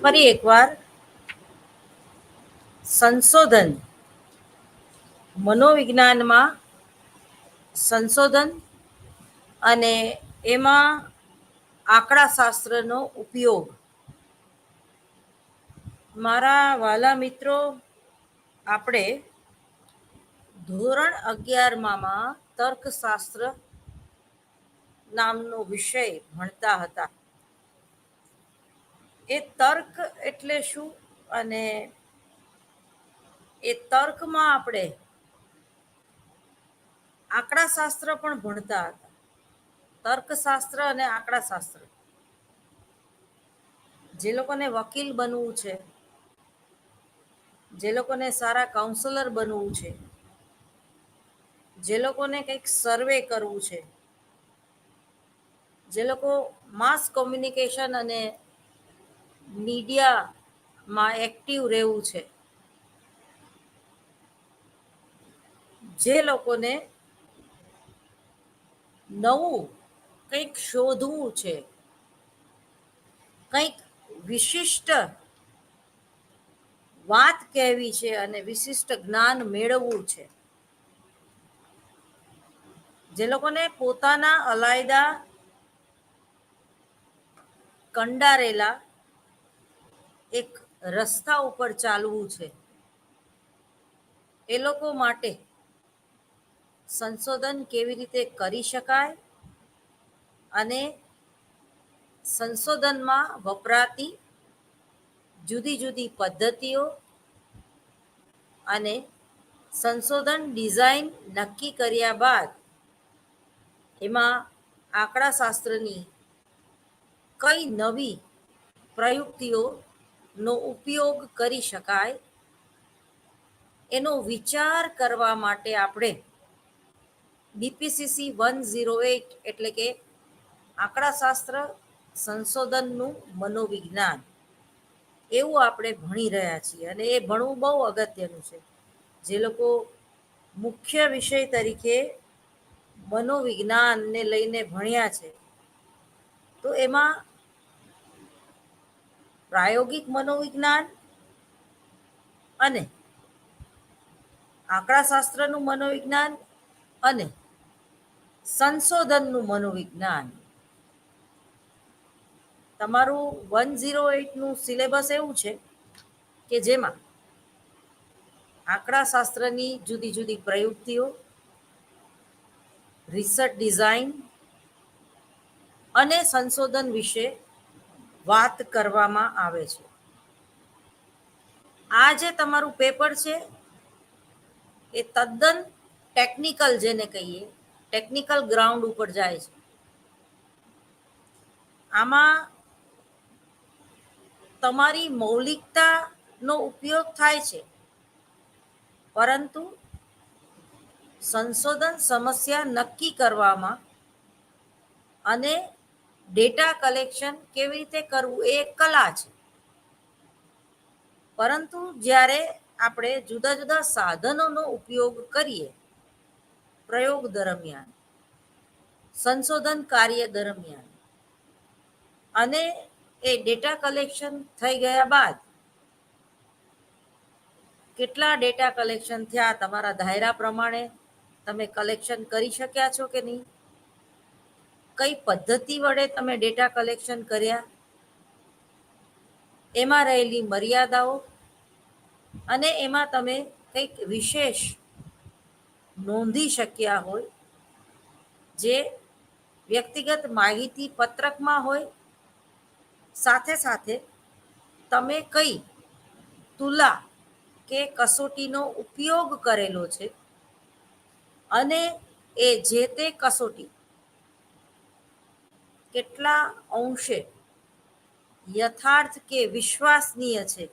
ફરી એકવાર સંશોધન, મનોવિજ્ઞાનમાં સંશોધન અને એમાં આંકડાશાસ્ત્રનો ઉપયોગ. મારા વાલા મિત્રો, આપણે ધોરણ 11માં તર્કશાસ્ત્ર નામનો વિષય ભણતા હતા. એ તર્ક એટલે શું અને એ તર્કમાં આપણે આંકડાશાસ્ત્ર પણ ભણતા હતા. તર્કશાસ્ત્ર અને આંકડાશાસ્ત્ર. જે લોકોને વકીલ બનવું છે, જે લોકોને સારા કાઉન્સલર બનવું છે, જે લોકોને કંઈક સર્વે કરવું છે, જે લોકો માસ કોમ્યુનિકેશન અને મીડિયામાં એક્ટિવ રહેવું છે, જે લોકોને નવું કંઈક શોધવું છે, કંઈક વિશિષ્ટ વાત કહેવી છે અને વિશિષ્ટ જ્ઞાન મેળવવું છે, જે લોકોને પોતાના અલાયદા કંડારેલા એક રસ્તા ઉપર ચાલવું છે, એ લોકો માટે સંશોધન કેવી રીતે કરી શકાય અને સંશોધનમાં વપરાતી જુદી જુદી પદ્ધતિઓ અને સંશોધન ડિઝાઇન નક્કી કર્યા બાદ એમાં આંકડાશાસ્ત્રની કઈ નવી પ્રયુક્તિઓનો ઉપયોગ કરી શકાય, એનો વિચાર કરવા માટે આપણે DPCC 108 એટલે કે આંકડાશાસ્ત્ર સંશોધનનું મનોવિજ્ઞાન, એવું આપણે ભણી રહ્યા છીએ. અને એ ભણવું બહુ અગત્યનું છે. જે લોકો મુખ્ય વિષય તરીકે મનોવિજ્ઞાનને લઈને ભણ્યા છે, તો એમાં પ્રાયોગિક મનોવિજ્ઞાન અને આંકડાશાસ્ત્રનું મનોવિજ્ઞાન અને સંશોધનનું મનોવિજ્ઞાન, તમારું 108નું સિલેબસ એવું છે કે જેમાં આંકડાશાસ્ત્રની જુદી જુદી પ્રયુક્તિઓ, રિસર્ચ ડિઝાઇન અને સંશોધન વિશે વાત કરવામાં આવે છે. આ જે તમારું પેપર છે એ તદ્દન ટેકનિકલ, જેને કહીએ ટેકનિકલ ગ્રાઉન્ડ ઉપર જાય છે. આમાં તમારી મૌલિકતાનો ઉપયોગ થાય છે, પરંતુ સંશોધન સમસ્યા નક્કી કરવામાં અને ડેટા કલેક્શન કેવી રીતે કરવું એ એક કલા છે. પરંતુ જ્યારે આપણે જુદા જુદા સાધનોનો ઉપયોગ કરીએ પ્રયોગ દરમિયાન, સંશોધન કાર્ય દરમિયાન, અને એ ડેટા કલેક્શન થઈ ગયા બાદ કેટલા ડેટા કલેક્શન થયા, તમારા ધાયરા પ્રમાણે તમે કલેક્શન કરી શક્યા છો કે નહીં, કઈ પદ્ધતિ વડે તમે ડેટા કલેક્શન કર્યા, એમાં રહેલી મર્યાદાઓ, અને એમાં તમે કંઈક વિશેષ નોંધી શક્યા હોય જે વ્યક્તિગત માહિતી પત્રકમાં હોય, સાથે સાથે તમે કઈ તુલા કે કસોટીનો ઉપયોગ કરેલો છે અને એ જે તે કસોટી કેટલા અંશે યથાર્થ કે વિશ્વસનીય છે,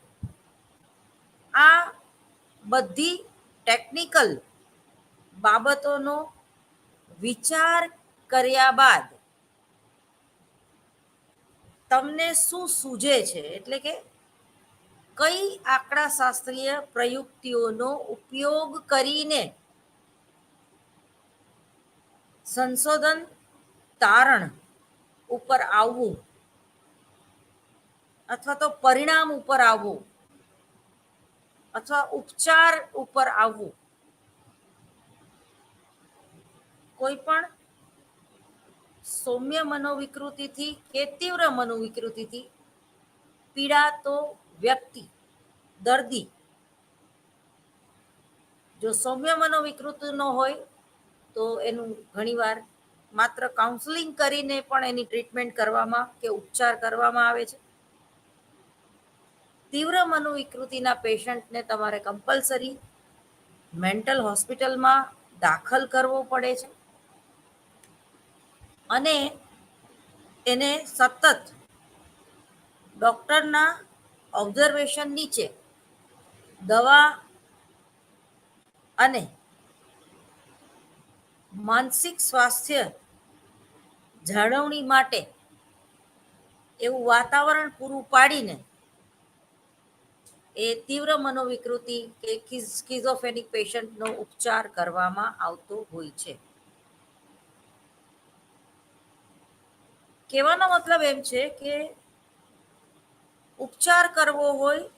આ બધી ટેકનિકલ બાબતોનો વિચાર કર્યા બાદ તમને શું સૂઝે છે, એટલે કે કઈ આંકડાશાસ્ત્રીય પ્રયુક્તિઓનો ઉપયોગ કરીને સંશોધન તારણ ઉપર આવવું, અથવા તો પરિણામ ઉપર આવવું અથવા ઉપચાર ઉપર આવવું, કોઈ પણ સૌમ્ય મનોવિકૃતિથી કે તીવ્ર મનોવિકૃતિથી પીડાતો વ્યક્તિ, દર્દી, જો સૌમ્ય મનોવિકૃતિનો હોય તો એનું ઘણીવાર માત્ર કાઉન્સેલિંગ કરીને પણ એની ટ્રીટમેન્ટ કરવામાં કે ઉપચાર કરવામાં આવે છે. તીવ્ર મનોવિકૃતિના પેશન્ટને તમારે કમ્પલસરી મેન્ટલ હોસ્પિટલમાં દાખલ કરવો પડે છે અને એને સતત ડૉક્ટરના ઓબ્ઝર્વેશન નીચે દવા અને માનસિક સ્વાસ્થ્ય જાળવણી માટે એવું વાતાવરણ પૂરું પાડીને એ તીવ્ર મનોવિકૃતિ કે સ્કિઝોફ્રેનિક પેશન્ટનો ઉપચાર કરવામાં આવતો હોય છે. કહેવાનો મતલબ એમ છે કે ઉપચાર કરવો હોય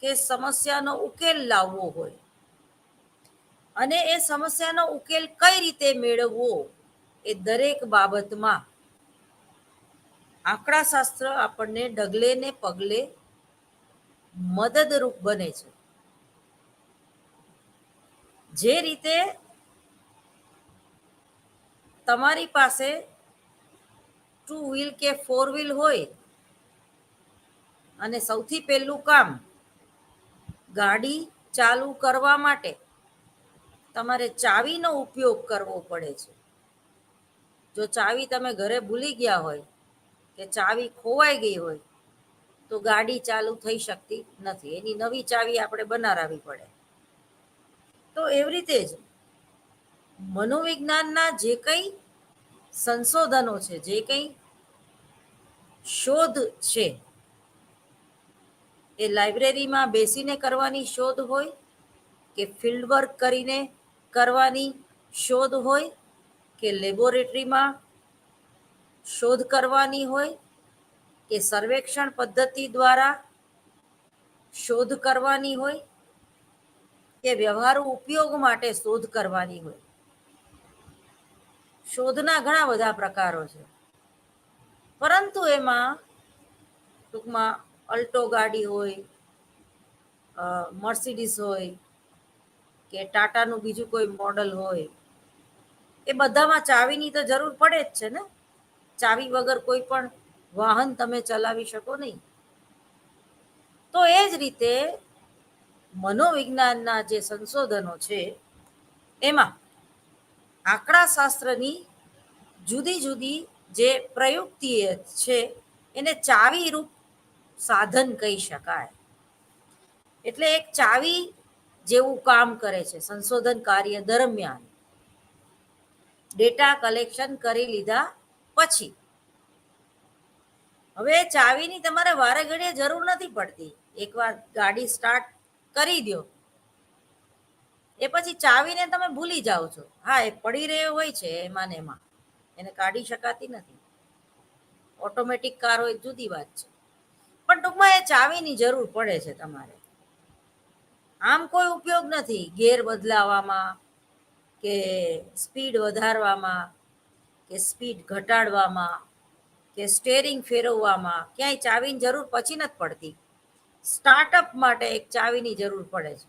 કે સમસ્યાનો ઉકેલ લાવવો હોય અને એ સમસ્યાનો ઉકેલ કઈ રીતે મેળવવો, એ દરેક બાબતમાં આંકડાશાસ્ત્ર આપણને ડગલે ને પગલે મદદરૂપ બને છે. જે રીતે તમારી પાસે 2 વ્હીલ કે 4 વ્હીલ હોય અને સૌથી પહેલું કામ ગાડી ચાલુ કરવા માટે તમારે ચાવીનો ઉપયોગ કરવો પડે છે. જો ચાવી તમે ઘરે ભૂલી ગયા હોય કે ચાવી ખોવાઈ ગઈ હોય તો ગાડી ચાલુ થઈ શકતી નથી, એની નવી ચાવી આપણે બનાવવી પડે. તો એવી રીતે જ મનોવિજ્ઞાનના જે કંઈ સંશોધનો છે, જે કંઈ શોધ છે, એ લાઇબ્રેરીમાં બેસીને કરવાની શોધ હોય કે ફિલ્ડ વર્ક કરીને કરવાની શોધ હોય કે લેબોરેટરીમાં શોધ કરવાની હોય કે સર્વેક્ષણ પદ્ધતિ દ્વારા શોધ કરવાની હોય કે વ્યવહારુ ઉપયોગ માટે શોધ કરવાની હોય, શોધના ઘણા બધા પ્રકારો છે. પરંતુ એમાં ટૂંકમાં અલ્ટો ગાડી હોય, મર્સિડીસ હોય કે ટાટાનું બીજું કોઈ મોડલ હોય, એ બધામાં ચાવીની તો જરૂર પડે જ છે ને. ચાવી વગર કોઈ પણ વાહન તમે ચલાવી શકો નહીં. તો એ જ રીતે મનોવિજ્ઞાનના જે સંશોધનો છે એમાં આંકડાશાસ્ત્રની જુદી જુદી જે પ્રયુક્તિ છે એને ચાવીરૂપ સાધન કહી શકાય. એટલે એક ચાવી જેવું કામ કરે છે સંશોધન કાર્ય દરમિયાન. ડેટા કલેક્શન કરી લીધા પછી હવે ચાવીની તમારે વારે ઘડીએ જરૂર નથી પડતી. એકવાર ગાડી સ્ટાર્ટ કરી દો એ પછી ચાવીને તમે ભૂલી જાઓ છો. હા, એ પડી રહ્યો હોય છે એમાં ને એમાં, એને કાઢી શકાતી નથી. ઓટોમેટિક કાર હોય જુદી વાત છે, પણ ટૂંકમાં એ ચાવીની જરૂર પડે છે તમારે. આમ કોઈ ઉપયોગ નથી ગેર બદલાવામાં કે સ્પીડ વધારવામાં કે સ્પીડ ઘટાડવામાં કે સ્ટેરિંગ ફેરવવામાં ક્યાંય ચાવીની જરૂર પછી નથી પડતી. સ્ટાર્ટઅપ માટે એક ચાવીની જરૂર પડે છે,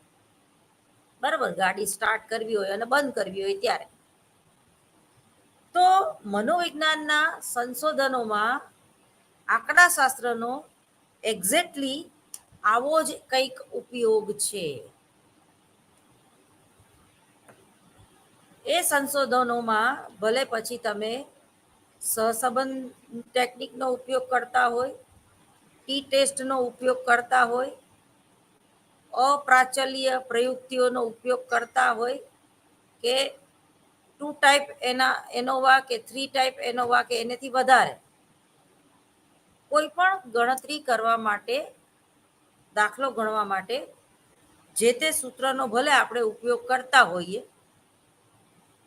બરાબર, ગાડી સ્ટાર્ટ કરવી હોય અને બંધ કરવી હોય ત્યારે. તો મનોવિજ્ઞાનના સંશોધનોમાં આંકડાશાસ્ત્રનો એક્ઝેક્ટલી આવો જ કંઈક ઉપયોગ છે. એ સંશોધનોમાં ભલે પછી તમે સહસંબંધ ટેકનિકનો ઉપયોગ કરતા હોય, ટી ટેસ્ટનો ઉપયોગ કરતા હોય, અપ્રાચલ્ય પ્રયુક્તિઓનો ઉપયોગ કરતા હોય કે 2 ટાઈપ એનોવા કે 3 ટાઈપ એનોવા કે એનાથી વધારે કોઈ પણ ગણતરી કરવા માટે, દાખલો ગણવા માટે જે તે સૂત્રનો ભલે આપણે ઉપયોગ કરતા હોઈએ,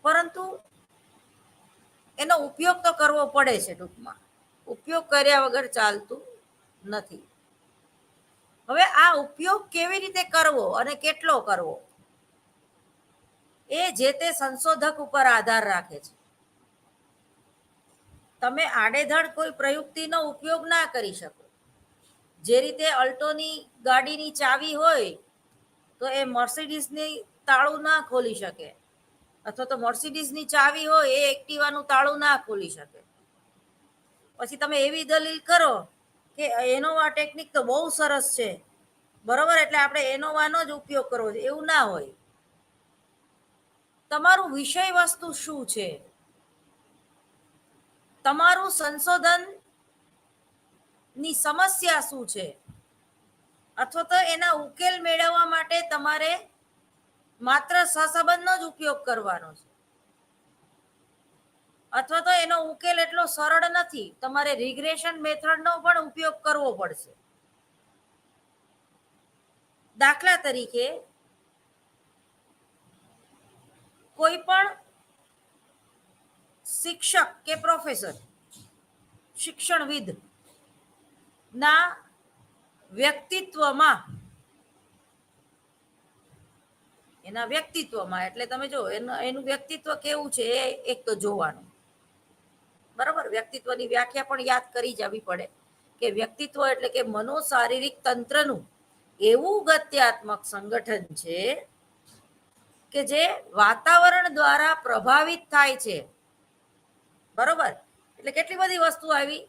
પરંતુ એનો ઉપયોગ તો કરવો પડે છે. ટૂંકમાં ઉપયોગ કર્યા વગર ચાલતું નથી. હવે આ ઉપયોગ કેવી રીતે કરવો અને કેટલો કરવો એ જે તે સંશોધક ઉપર આધાર રાખે છે. તમે આડેધડ કોઈ પ્રયુક્તિનો ઉપયોગ ના કરી શકો. જે રીતે અલ્ટોની ગાડીની ચાવી હોય તો એ મર્સિડીઝની તાળું ના ખોલી શકે, અથવા તો મર્સિડીઝની ચાવી હોય એ એક્ટિવાનું તાળું ના ખોલી શકે. પછી તમે એવી દલીલ કરો કે એનોવા ટેકનિક તો બહુ સરસ છે, બરોબર, એટલે આપણે એનોવાનો જ ઉપયોગ કરવો છે, એવું ના હોય. તમારું વિષય વસ્તુ શું છે, તમારું સંશોધન ની સમસ્યા શું છે, અથવા તો એના ઉકેલ મેળવવા માટે તમારે માત્ર સહસંબંધનો જ ઉપયોગ કરવાનો છે, અથવા તો એનો ઉકેલ એટલો સરળ નથી, તમારે રિગ્રેશન મેથડનો પણ ઉપયોગ કરવો પડશે. દાખલા તરીકે કોઈ પણ શિક્ષક કે પ્રોફેસર, શિક્ષણવિદ ના વ્યક્તિત્વમાં, એના વ્યક્તિત્વમાં એટલે તમે જો એનું વ્યક્તિત્વ કેવું છે એ એક તો જોવાનું, બરાબર. વ્યક્તિત્વની વ્યાખ્યા પણ યાદ કરી જવી પડે કે વ્યક્તિત્વ એટલે કે મનોશારીરિક તંત્રનું એવું ગત્યાત્મક સંગઠન છે કે જે વાતાવરણ દ્વારા પ્રભાવિત થાય છે, બરોબર. એટલે કેટલી બધી વસ્તુ આવી,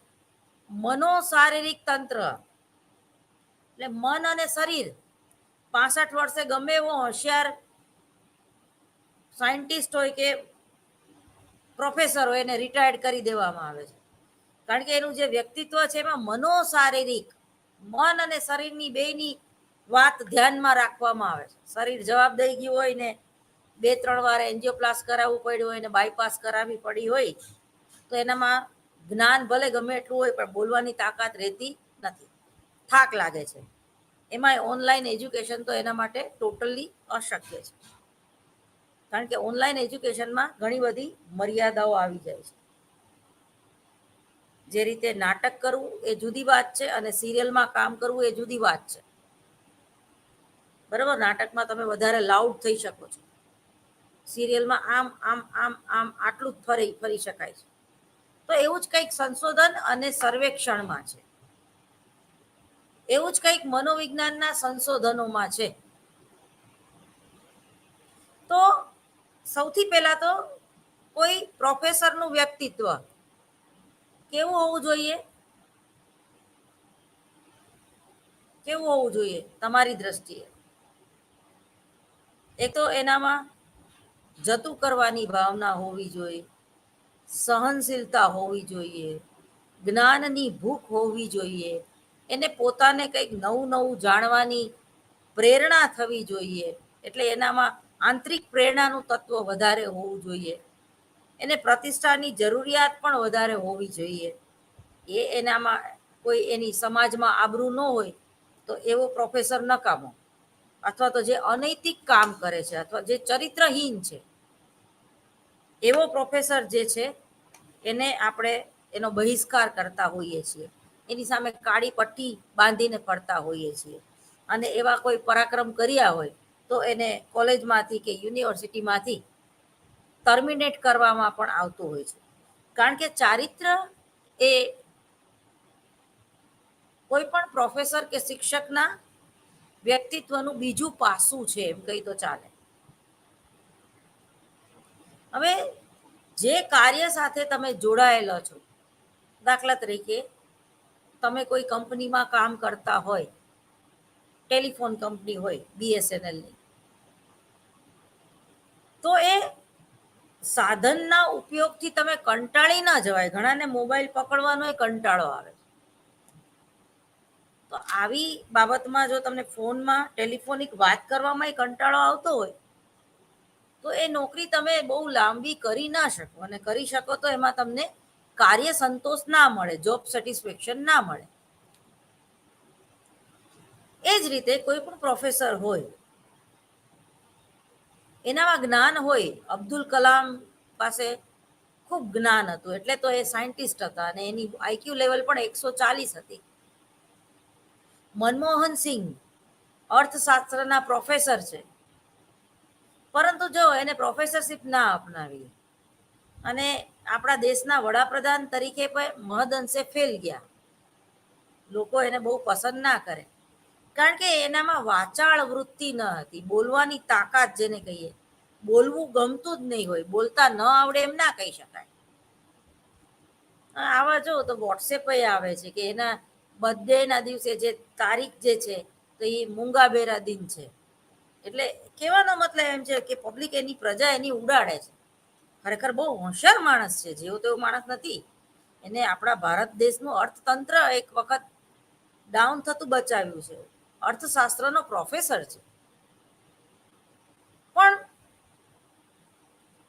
મનોશારીરિક તંત્ર એટલે મન અને શરીર. 65 વર્ષે ગમે એવો હોશિયાર સાયન્ટિસ્ટ હોય કે પ્રોફેસર હોય એને રિટાયર્ડ કરી દેવામાં આવે છે, કારણ કે એનું જે વ્યક્તિત્વ છે એમાં મનોશારીરિક, મન અને શરીરની બેયની વાત ધ્યાનમાં રાખવામાં આવે છે. શરીર જવાબ દઈ ગયું હોય ને 2-3 વાર એન્જિયોપ્લાસ કરાવવું પડ્યું હોય ને બાયપાસ કરાવવી પડી હોય તો એનામાં જ્ઞાન ભલે ગમે એટલું હોય પણ બોલવાની તાકાત રહેતી નથી, થાક લાગે છે. એમાં ઓનલાઈન એજ્યુકેશન તો એના માટે ટોટલી અશક્ય છે, કારણ કે ઓનલાઈન એજ્યુકેશનમાં ઘણી બધી મર્યાદાઓ આવી જાય છે. જે રીતે નાટક કરવું એ જુદી વાત છે અને સિરિયલમાં કામ કરવું એ જુદી વાત છે, બરાબર. નાટકમાં તમે વધારે લાઉડ થઈ શકો છો, સિરિયલમાં આમ આમ આમ આમ આટલું જ ફરી શકાય છે. તો એવું જ કંઈક સંશોધન અને સર્વેક્ષણમાં છે, એવું જ કંઈક મનોવિજ્ઞાનના સંશોધનોમાં છે. તો સૌથી પહેલા તો કોઈ પ્રોફેસરનું વ્યક્તિત્વ કેવું હોવું જોઈએ, કેવું હોવું જોઈએ તમારી દ્રષ્ટિએ? એક તો એનામાં જતું કરવાની ભાવના હોવી જોઈએ, સહનશીલતા હોવી જોઈએ, જ્ઞાનની ભૂખ હોવી જોઈએ, એને પોતાને કંઈક નવું નવું જાણવાની પ્રેરણા થવી જોઈએ, એટલે એનામાં આંતરિક પ્રેરણાનું તત્વ વધારે હોવું જોઈએ, એને પ્રતિષ્ઠાની જરૂરિયાત પણ વધારે હોવી જોઈએ. એ એનામાં કોઈ એની સમાજમાં આબરૂ ન હોય તો એવો પ્રોફેસર નકામો, અથવા તો જે અનૈતિક કામ કરે છે અથવા જે ચરિત્રહીન છે એવો પ્રોફેસર જે છે એને આપણે એનો બહિષ્કાર કરતા હોઈએ છીએ, એની સામે કાળી પટ્ટી બાંધીને ફરતા હોઈએ છીએ, અને એવા કોઈ પરાક્રમ કર્યા હોય તો એને કોલેજમાંથી કે યુનિવર્સિટીમાંથી ટર્મિનેટ કરવામાં પણ આવતું હોય છે, કારણ કે ચારિત્ર એ કોઈ પણ પ્રોફેસર કે શિક્ષકના વ્યક્તિત્વનું બીજું પાસું છે એમ કહી તો ચાલે. હવે જે કાર્ય સાથે તમે જોડાયેલા છો, દાખલા તરીકે તમે કોઈ કંપનીમાં કામ કરતા હોય, ટેલિફોન કંપની હોય BSNLની, તો એ સાધનના ઉપયોગથી તમે કંટાળી ના જવાય. ઘણાને મોબાઈલ પકડવાનો એ કંટાળો આવે, તો આવી બાબતમાં જો તમને ફોનમાં ટેલિફોનિક વાત કરવામાં કંટાળો આવતો હોય તો એ નોકરી તમે બહુ લાંબી કરી ના શકો, અને કરી શકો તો એમાં તમને કાર્ય સંતોષ ના મળે, જોબ સેટિસ્ફેક્શન ના મળે. એ જ રીતે કોઈ પણ પ્રોફેસર હોય એનામાં જ્ઞાન હોય. અબ્દુલ કલામ પાસે ખૂબ જ્ઞાન હતું એટલે તો એ સાયન્ટિસ્ટ હતા અને એની IQ લેવલ પણ 140 હતી. મનમોહન સિંહ અર્થશાસ્ત્રના પ્રોફેસર છે, પરંતુ જો એને પ્રોફેસરશિપ ના અપનાવી અને આપણા દેશના વડાપ્રધાન તરીકે પણ મહદઅંશે ફેલ ગયા. લોકો એને બહુ પસંદ ના કરે, કારણ કે એનામાં વાચાળ વૃત્તિ ન હતી, બોલવાની તાકાત જેને કહીએ. બોલવું ગમતું જ નહીં હોય, બોલતા ન આવડે એમ ના કહી શકાય. આવા જો તો વોટ્સએપ આવે છે કે એના બર્થડે ના દિવસે જે તારીખ જે છે તો એ મૂંગાબેરા દિન છે. એટલે કહેવાનો મતલબ એમ છે કે પબ્લિક એની પ્રજા એની ઉડાડે છે. ખરેખર બહુ હોશિયાર માણસ છે, જેવો તેવો માણસ નથી. એને આપણા ભારત દેશનું અર્થતંત્ર એક વખત ડાઉન થતું બચાવ્યું છે. અર્થશાસ્ત્રનો પ્રોફેસર છે. પણ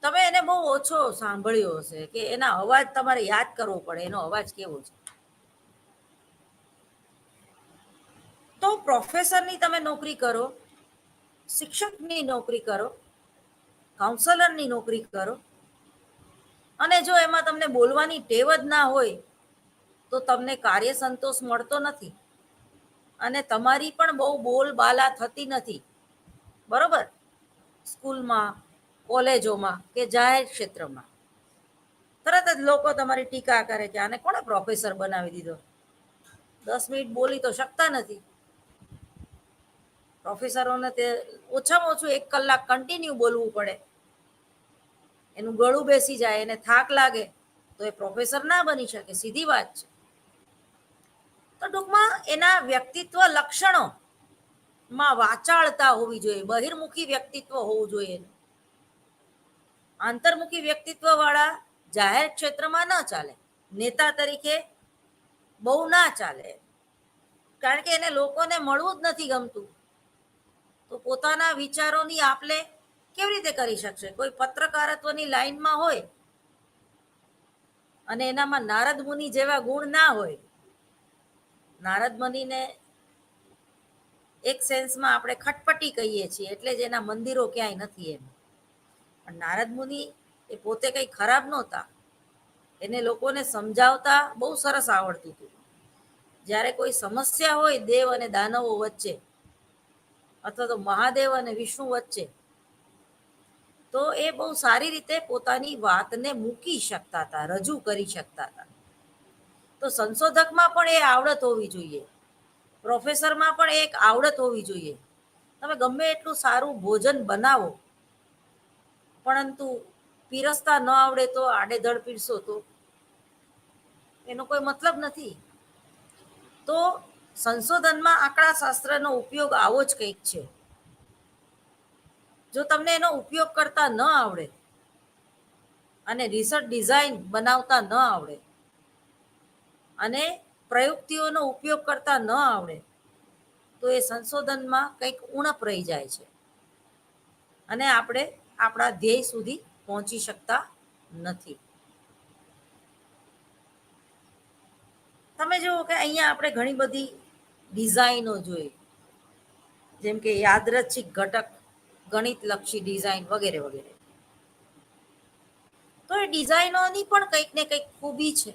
તમે એને બહુ ઓછો સાંભળ્યો હશે કે એના અવાજ તમારે યાદ કરવો પડે, એનો અવાજ કેવો છે. તો પ્રોફેસરની તમે નોકરી કરો, શિક્ષકની નોકરી કરો, કાઉન્સલરની નોકરી કરો, અને જો એમાં તમને બોલવાની ટેવ જ ના હોય તો તમને કાર્ય સંતોષ મળતો નથી અને તમારી પણ બહુ બોલબાલા થતી નથી. બરોબર? સ્કૂલમાં, કોલેજોમાં કે જાહેર ક્ષેત્રમાં તરત જ લોકો તમારી ટીકા કરે કે આને કોણે પ્રોફેસર બનાવી દીધો, 10 મિનિટ બોલી તો શકતા નથી. પ્રોફેસરોને તે ઓછામાં ઓછું 1 કલાક કન્ટિન્યુ બોલવું પડે. એનું ગળું બેસી જાય, એને થાક લાગે તો એ પ્રોફેસર ના બની શકે, સીધી વાત છે. તો ટૂંકમાં એના વ્યક્તિત્વ લક્ષણો માં વાચાળતા હોવી જોઈએ, બહિર્મુખી વ્યક્તિત્વ હોવું જોઈએ. આંતરમુખી વ્યક્તિત્વ વાળા જાહેર ક્ષેત્રમાં ન ચાલે, નેતા તરીકે બહુ ના ચાલે, કારણ કે એને લોકોને મળવું જ નથી ગમતું. તો પોતાના વિચારોની આપલે કેવી રીતે કરી શકશે? કોઈ પત્રકારત્વની લાઈનમાં હોય અને એનામાં નારદ મુનિ જેવા ગુણ ના હોય. નારદ મુનિને એક સેન્સમાં આપણે ખટપટી કહીએ છીએ, એટલે જ એના મંદિરો ક્યાંય નથી એમ. પણ નારદ મુનિ એ પોતે કંઈ ખરાબ નહોતા, એને લોકોને સમજાવતા બહુ સરસ આવડતું હતું. જ્યારે કોઈ સમસ્યા હોય દેવ અને દાનવો વચ્ચે, અથવા તો મહાદેવ અને વિષ્ણુ વચ્ચે, તો એ બહુ સારી રીતે પોતાની વાતને મૂકી શકતા હતા, રજૂ કરી શકતા હતા. તો સંશોધકમાં પણ એ આવડત હોવી જોઈએ, પ્રોફેસરમાં પણ એક આવડત હોવી જોઈએ. તમે ગમે એટલું સારું ભોજન બનાવો, પરંતુ પીરસતા ન આવડે તો આડેધડ પીરસો તો એનો કોઈ મતલબ નથી. તો સંશોધનમાં આંકડાશાસ્ત્રનો ઉપયોગ આવો જ કંઈક છે. જો તમને એનો ઉપયોગ કરતા ન આવડે અને રિસર્ચ ડિઝાઇન બનાવતા ન આવડે અને પ્રયુક્તિઓનો ઉપયોગ કરતા ન આવડે તો એ સંશોધનમાં કંઈક ઉણપ રહી જાય છે અને આપણે આપણા ધ્યેય સુધી પહોંચી શકતા નથી. તમે જુઓ કે અહીંયા આપણે ઘણી બધી ડિઝાઇનો જોઈ, જેમ કે યાદરચ્છિક ઘટક, ગણિતલક્ષી ડિઝાઇન વગેરે વગેરે. તો એ ડિઝાઇનોની પણ કંઈક ને કંઈક ખૂબી છે,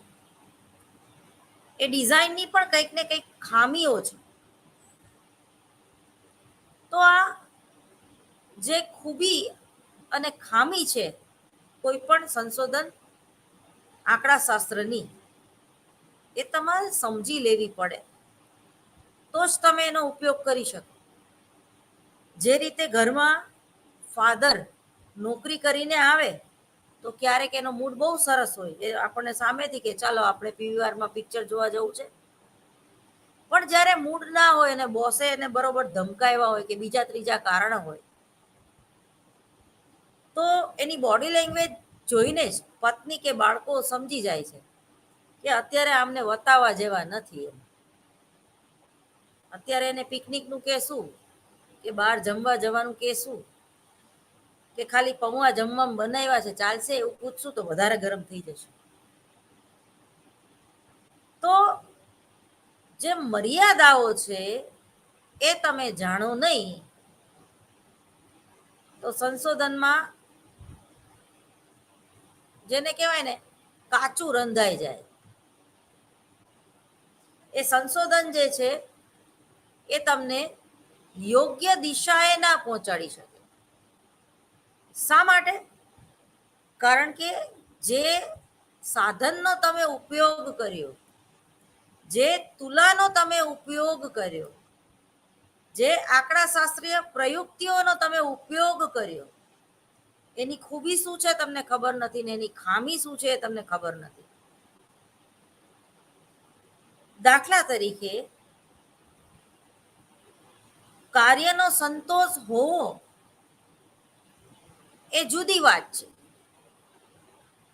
એ ડિઝાઇનની પણ કંઈક ને કંઈક ખામીઓ છે. તો આ જે ખૂબી અને ખામી છે કોઈ પણ સંશોધન આંકડાશાસ્ત્રની, એ તમારે સમજી લેવી પડે, તો જ તમે એનો ઉપયોગ કરી શકો. જે રીતે ઘરમાં ફાધર નોકરી કરીને આવે તો ક્યારેક એનો મૂડ બહુ સરસ હોય, એ આપણને સામેથી કે ચાલો આપણે પીવીઆરમાં પિક્ચર જોવા જવું છે. પણ જ્યારે મૂડ ના હોય અને બોસે એને બરોબર ધમકાવ્યા હોય કે બીજા ત્રીજા કારણ હોય, તો એની બોડી લેંગ્વેજ જોઈને જ પત્ની કે બાળકો સમજી જાય છે કે અત્યારે આમને વતાવવા જેવા નથી એમ. અત્યારે એને પિકનિકનું કહેશું કે બહાર જમવા જવાનું કહેશું કે ખાલી પૌવા જમવામાં બનાવ્યા છે ચાલશે એવું પૂછશું તો વધારે ગરમ થઈ જશે. તો જે મર્યાદાઓ છે એ તમે જાણો નહીં તો સંશોધનમાં જેને કહેવાય ને કાચું રંધાઈ જાય. એ સંશોધન જે છે એ તમને યોગ્ય દિશાએ ના પહોંચાડી શકે. શા માટે? કારણ કે જે સાધનનો તમે ઉપયોગ કર્યો, જે તુલાનો તમે ઉપયોગ કર્યો, જે આંકડાશાસ્ત્રીય પ્રયુક્તિઓનો તમે ઉપયોગ કર્યો, એની ખૂબી શું છે તમને ખબર નથી ને એની ખામી શું છે એ તમને ખબર નથી. દાખલા તરીકે કાર્યનો સંતોષ હોવો એ જુદી વાત છે,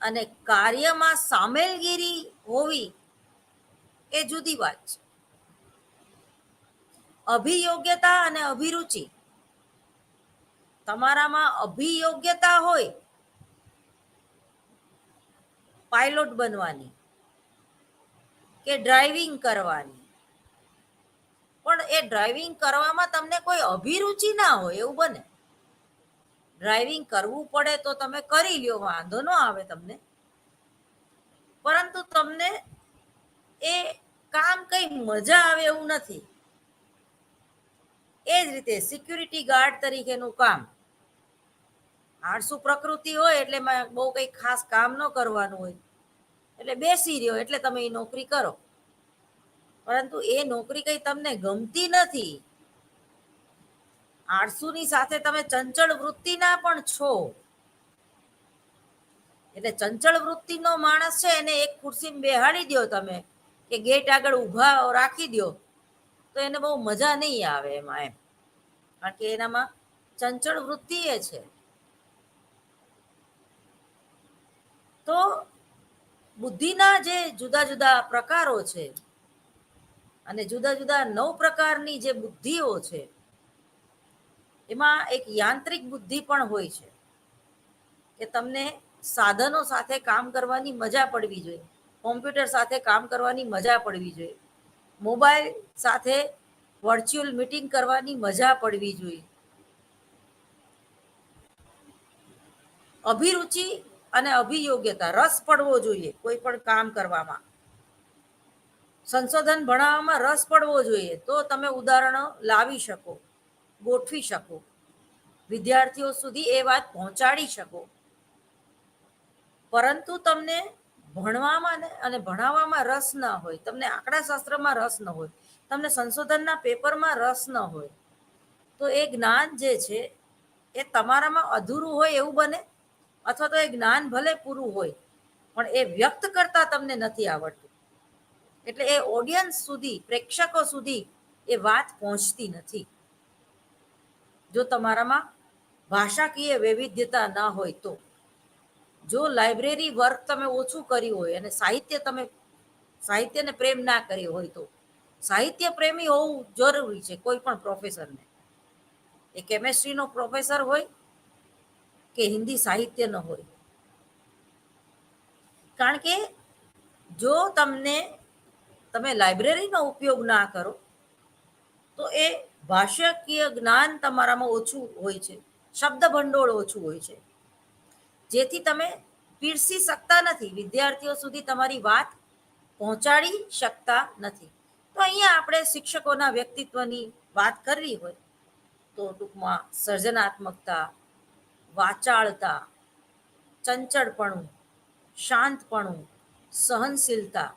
અને કાર્યમાં સામેલગીરી હોવી એ જુદી વાત છે. અભિયોગ્યતા અને અભિરુચિ. તમારામાં અભિયોગ્યતા હોય પાયલોટ બનવાની કે ડ્રાઇવિંગ કરવાની, પણ એ ડ્રાઇવિંગ કરવામાં તમને કોઈ અભિરુચિ ના હોય એવું બને. ડ્રાઇવિંગ કરવું પડે તો તમે કરી લ્યો, વાંધો ન આવે તમને, પરંતુ તમને એ કામ કઈ મજા આવે એવું નથી. એ જ રીતે સિક્યુરિટી ગાર્ડ તરીકેનું કામ, આળસુ પ્રકૃતિ હોય એટલે બહુ કઈ ખાસ કામ ન કરવાનું હોય, એટલે બેસી રહ્યો એટલે તમે એ નોકરી કરો, પરંતુ એ નોકરી કઈ તમને ગમતી નથી. આળસુની સાથે તમે ચંચળ વૃત્તિના પણ છો. એટલે ચંચળ વૃત્તિનો માણસ છે એને એક ખુરશીમાં બેહાડી દો તમે, કે ગેટ આગળ ઊભા રાખી દો, તો એને બહુ મજા નહીં આવે એમાં એમ, કારણ કે એનામાં ચંચળ વૃત્તિ એ છે. તો બુદ્ધિના જે જુદા જુદા પ્રકારો છે, અને જુદા જુદા 9 પ્રકારની જે બુદ્ધિઓ છે, એમાં એક યાંત્રિક બુદ્ધિ પણ હોય છે, કે તમને સાધનો સાથે કામ કરવાની મજા પડવી જોઈએ, કોમ્પ્યુટર સાથે કામ કરવાની મજા પડવી જોઈએ, મોબાઈલ સાથે વર્ચ્યુઅલ મીટિંગ કરવાની મજા પડવી જોઈએ. અભિરુચિ અને અભિયોગ્યતા, રસ પડવો જોઈએ કોઈ પણ કામ કરવામાં. સંશોધન ભણાવવામાં રસ પડવો જોઈએ, તો તમે ઉદાહરણો લાવી શકો, ગોઠવી શકો, વિદ્યાર્થીઓ સુધી એ વાત પહોંચાડી શકો. પરંતુ તમને ભણવામાં અને ભણાવવામાં રસ ના હોય, તમને આંકડાશાસ્ત્રમાં રસ ન હોય, તમને સંશોધનના પેપરમાં રસ ન હોય, તો એ જ્ઞાન જે છે એ તમારામાં અધૂરું હોય એવું બને, અથવા તો એ જ્ઞાન ભલે પૂરું હોય પણ એ વ્યક્ત કરતા તમને નથી આવડતું, એટલે એ ઓડિયન્સ સુધી, પ્રેક્ષકો સુધી એ વાત પહોંચતી નથી. જો તમારામાં ભાષાકીય વૈવિધ્યતા ના હોય તો. જો લાઇબ્રેરી વર્ક તમે ઓછું કર્યું હોય અને સાહિત્યને પ્રેમ ના કર્યો હોય, તો સાહિત્ય પ્રેમી હોવું જરૂરી છે કોઈ પણ પ્રોફેસરને, એ કેમેસ્ટ્રીનો પ્રોફેસર હોય કે હિન્દી સાહિત્યનો હોય. કારણ કે જો તમે લાઇબ્રેરીનો ઉપયોગ ના કરો, તો એ ભાષાકીય જ્ઞાન તમારામાં ઓછું હોય છે, શબ્દ ભંડોળ ઓછું હોય છે, જેથી તમે પીરસી શકતા નથી, વિદ્યાર્થીઓ સુધી તમારી વાત પહોંચાડી શકતા નથી. તો અહીંયા આપણે શિક્ષકોના વ્યક્તિત્વની વાત કરવી હોય તો ટૂંકમાં સર્જનાત્મકતા, વાચાળતા, ચંચળપણું, શાંતપણું, સહનશીલતા,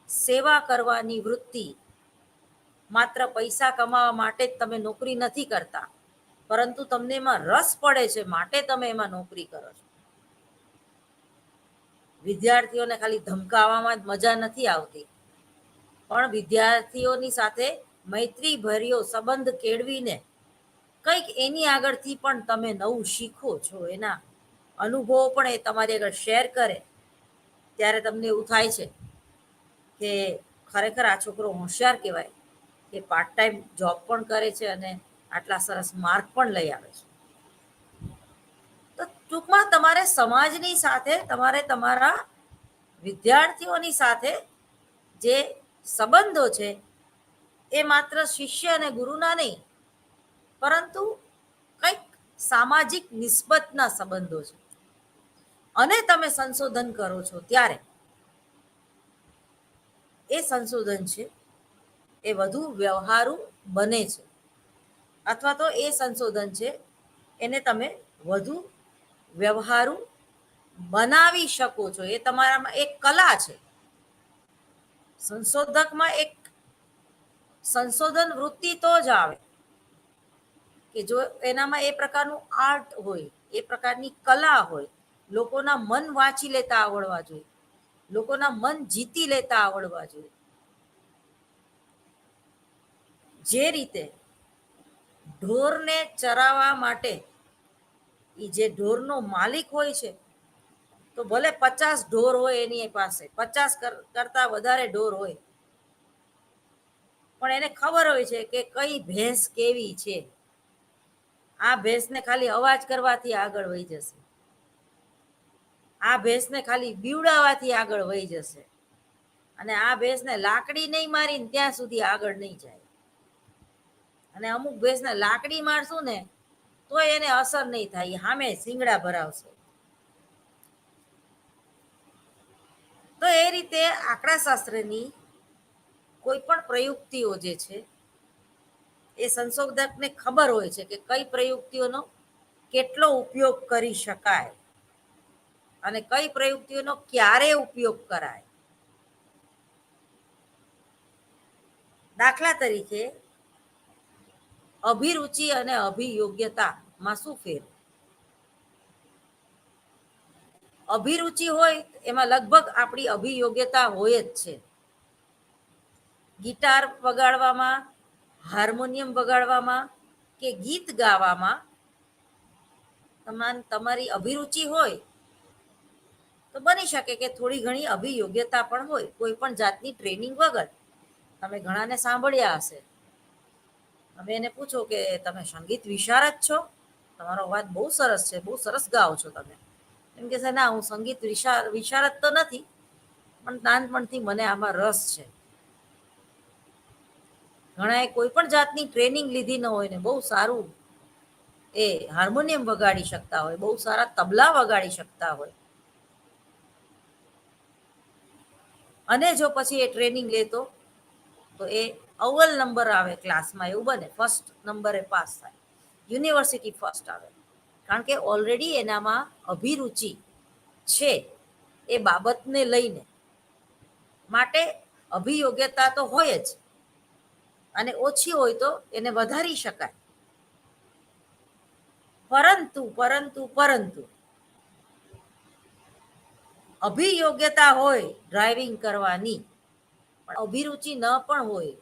સેવા કરવાની વૃત્તિ. માત્ર પૈસા કમાવા માટે જ તમે નોકરી નથી કરતા, પરંતુ તમને એમાં રસ પડે છે માટે તમે એમાં નોકરી કરો છો. વિદ્યાર્થીઓને ખાલી ધમકાવવામાં જ મજા નથી આવતી, પણ વિદ્યાર્થીઓની સાથે મૈત્રીભર્યો સંબંધ કેળવીને કંઈક એની આગળથી પણ તમે નવું શીખો છો, એના અનુભવો પણ એ તમારી આગળ શેર કરે, ત્યારે તમને એવું થાય છે કે ખરેખર આ છોકરો હોશિયાર કહેવાય, કે પાર્ટ ટાઈમ જોબ પણ કરે છે અને આટલા સરસ માર્ક પણ લઈ આવે છે. તો ટૂંકમાં તમારે સમાજની સાથે, તમારે તમારા વિદ્યાર્થીઓની સાથે જે સંબંધો છે એ માત્ર શિષ્ય અને ગુરુના નહીં, પરંતુ કંઈક સામાજિક નિસ્બતના સંબંધો છે. અને તમે સંશોધન કરો છો ત્યારે એ સંશોધન છે એ વધુ વ્યવહારુ બને છે, અથવા તો એ સંશોધન છે એને તમે વધુ વ્યવહારુ બનાવી શકો છો. એ તમારામાં એક કલા છે. સંશોધકમાં એક સંશોધન વૃત્તિ તો જ આવે કે જો એનામાં એ પ્રકારનું આર્ટ હોય, એ પ્રકારની કલા હોય, લોકોના મન વાંચી લેતા આવડવા જોઈએ, લોકોના મન જીતી લેતા આવડવા જોઈએ. જે રીતે ઢોરને ચરાવવા માટે એ જે ઢોરનો માલિક હોય છે, તો ભલે 50 ઢોર હોય એની પાસે, 50 કરતા વધારે ઢોર હોય, પણ એને ખબર હોય છે કે કઈ ભેંસ કેવી છે. આ ભેંસને ખાલી અવાજ કરવાથી આગળ વહી જશે, આ ભેંસને ખાલી બીવડાવવાથી આગળ વહી જશે, અને આ ભેંસને લાકડી નહીં મારીને ત્યાં સુધી આગળ નહીં જાય. અને અમુક ભેંસને લાકડી મારશું ને તો એને અસર નહીં થાય, સામે શિંગડા ભરાવશે. તો એ રીતે આંકડાશાસ્ત્રની કોઈ પણ પ્રયુક્તિઓ જે છે એ સંશોધકને ખબર હોય છે કે કઈ પ્રયુક્તિઓનો કેટલો ઉપયોગ કરી શકાય અને કઈ પ્રયુક્તિઓનો ક્યારે ઉપયોગ કરાય. દાખલા તરીકે અભિરુચિ અને અભિયોગ્યતામાં શું ફેર? અભિરુચિ હોય એમાં લગભગ આપણી અભિયોગ્યતા હોય જ છે. ગિટાર વગાડવામાં, હાર્મોનિયમ વગાડવામાં કે ગીત ગાવામાં તમારી અભિરુચિ હોય તો બની શકે કે થોડી ઘણી અભિયોગ્યતા પણ હોય, કોઈ પણ જાતની ટ્રેનિંગ વગર. તમે ઘણાને સાંભળ્યા હશે, તમે એને પૂછો કે તમે સંગીત વિશારદ છો, તમારો અવાજ બહુ સરસ છે, બહુ સરસ ગાઓ છો તમે, એમ કે છે ના હું સંગીત વિશારદ તો નથી, પણ નાનપણથી મને આમાં રસ છે. ઘણાએ કોઈ પણ જાતની ટ્રેનિંગ લીધી ન હોય ને બહુ સારું એ હાર્મોનિયમ વગાડી શકતા હોય, બહુ સારા તબલા વગાડી શકતા હોય, અને જો પછી એ ટ્રેનિંગ લેતો તો એ અવ્વલ નંબર આવે ક્લાસમાં, એવું બને, ફર્સ્ટ નંબરે પાસ થાય, યુનિવર્સિટી ફર્સ્ટ આવે, કારણ કે ઓલરેડી એનામાં અભિરુચિ છે એ બાબતને લઈને. માટે અભિયોગ્યતા તો હોય જ, અને ઓછી હોય તો એને વધારી શકાય. પરંતુ પરંતુ પરંતુ અભિયોગ્યતા હોય ડ્રાઇવિંગ કરવાની, પણ અભિરુચિ ન પણ હોય,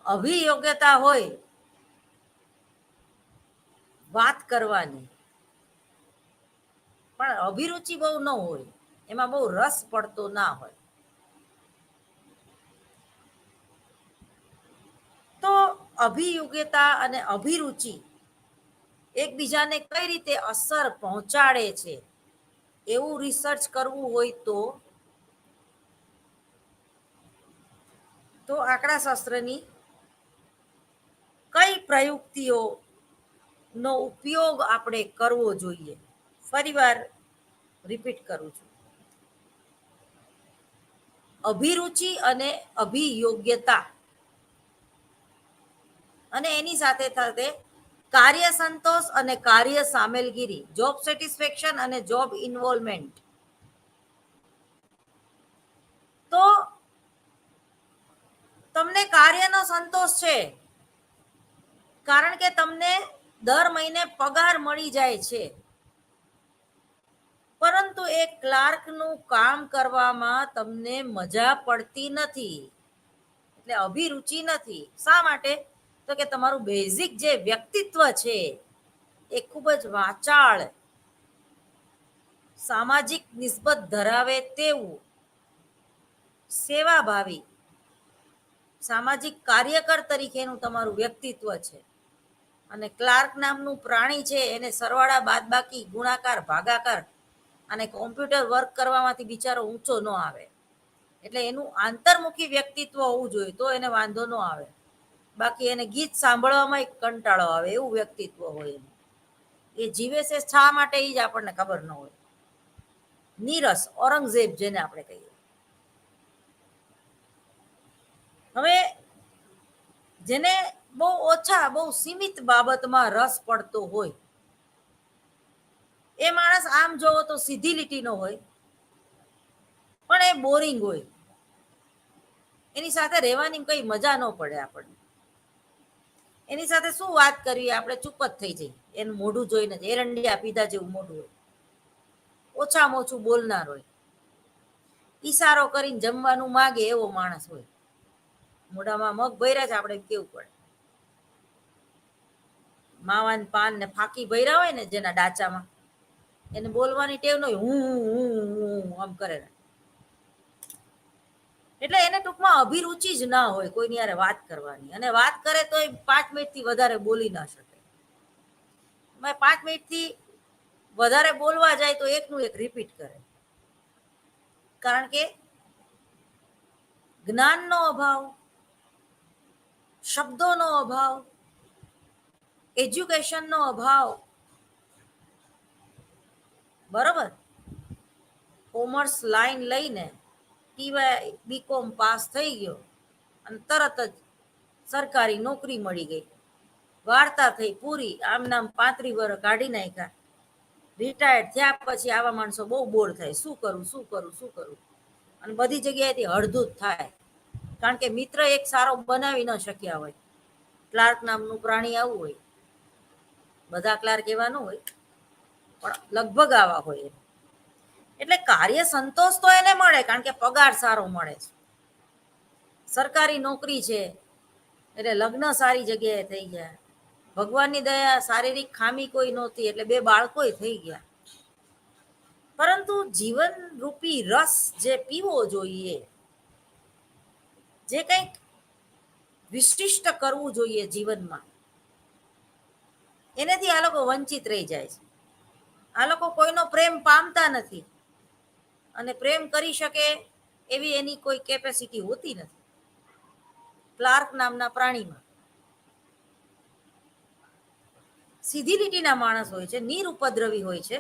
અભિયોગ્યતા હોય વાત કરવાની, પણ અભિરુચિ બહુ ન હોય, એમાં બહુ રસ પડતો ના હોય, તો અભિયોગ્યતા અને અભિરુચિ એકબીજાને કઈ રીતે અસર પહોંચાડે છે એવું રિસર્ચ કરવું હોય તો આંકડાશાસ્ત્રની કઈ પ્રયુક્તિઓનો ઉપયોગ આપણે કરવો જોઈએ? ફરીવાર રિપીટ કરું છું, અભિરુચિ અને અભિયોગ્યતા, અને એની સાથે સાથે કાર્ય સંતોષ અને કાર્ય સામેલગીરી, જોબ સેટિસ્ફેક્શન અને જોબ ઇન્વોલ્વમેન્ટ. તો તમને કાર્યનો સંતોષ છે કારણ કે તમને દર મહિને પગાર મળી જાય છે, પરંતુ એ ક્લાર્કનું કામ કરવામાં તમને મજા પડતી નથી, એટલે અભિરુચિ નથી. શા માટે? તો કે તમારું બેઝિક જે વ્યક્તિત્વ છે એ ખૂબ જ વાચાળ, સામાજિક નિસ્બત ધરાવે તેવું, સેવાભાવી, સામાજિક કાર્યકર તરીકેનું તમારું વ્યક્તિત્વ છે. અને ક્લાર્ક નામનું પ્રાણી છે એને સરવાળા બાદબાકી ગુણાકાર ભાગાકાર અને કોમ્પ્યુટર વર્ક કરવામાંથી બિચારો ઊંચો ન આવે, એટલે એનું આંતરમુખી વ્યક્તિત્વ હોવું જોઈએ તો એને વાંધો ન આવે. બાકી એને ગીત સાંભળવામાં કંટાળો આવે એવું વ્યક્તિત્વ હોય એનું. એ જીવે છે શા માટે એ જ આપણને ખબર ન હોય. નીરસ, ઔરંગઝેબ જેને આપણે કહીએ. હવે જેને બહુ ઓછા, બહુ સીમિત બાબતમાં રસ પડતો હોય, એ માણસ આમ જોવો તો સીધી લીટીનો હોય, પણ એ બોરિંગ હોય. એની સાથે રહેવાની કઈ મજા ન પડે આપણને. એની સાથે શું વાત કરવી, આપણે ચૂપ જ થઈ જઈએ એનું મોઢું જોઈને. એરંડિયા પીધા જેવું મોઢું હોય, ઓછામાં ઓછું બોલનાર હોય, ઈશારો કરીને જમવાનું માગે એવો માણસ હોય. મોઢામાં મગ ભર્યા છે આપણે કેવું પડે. માવાન પાન ને ફાંકી ભર્યા હોય ને જેના ડાચામાં, એને બોલવાની ટેવ ન હોય, હું આમ કરે. એટલે એને ટૂંકમાં અભિરુચિ જ ના હોય કોઈની યારે વાત કરવાની. અને વાત કરે તો એ 5 મિનિટથી વધારે બોલી ના શકે. 5 મિનિટથી વધારે બોલવા જાય તો એકનું એક રિપીટ કરે. કારણ કે જ્ઞાનનો અભાવ, શબ્દોનો અભાવ, એજ્યુકેશનનો અભાવ. બરોબર, કોમર્સ લાઈન લઈને ટીવાય બીકોમ પાસ થઈ ગયો અને તરત જ સરકારી નોકરી મળી ગઈ, વાર્તા થઈ પૂરી. આમ નામ 35 વર્ષ કાઢી નાખ્યા. રિટાયર્ડ થયા પછી આવા માણસો બહુ બોર થાય, શું કરું શું કરું શું કરું. અને બધી જગ્યાએથી હળધૂત થાય, કારણ કે મિત્ર એક સારો બનાવી ન શક્યા હોય. ક્લાર્ક નામનું પ્રાણી આવું હોય. બધા ક્લાર્ક એવા ન હોય, પણ લગભગ આવા હોય. એટલે કાર્ય સંતોષ તો એને મળે, કારણ કે પગાર સારો મળે છે, સરકારી નોકરી છે, એટલે લગ્ન સારી જગ્યાએ થઈ ગયા, ભગવાનની દયા શારીરિક ખામી કોઈ નહોતી એટલે 2 બાળકોય થઈ ગયા. પરંતુ જીવન રૂપી રસ જે પીવો જોઈએ, જે કંઈક વિશિષ્ટ કરવું જોઈએ જીવનમાં, એનાથી આ લોકો વંચિત રહી જાય છે. આ લોકો કોઈનો પ્રેમ પામતા નથી, અને પ્રેમ કરી શકે એવી એની કોઈ કેપેસિટી હોતી નથી ક્લાર્ક નામના પ્રાણીમાં. સીધી લીટીના માણસ હોય છે, નિરુપદ્રવી હોય છે,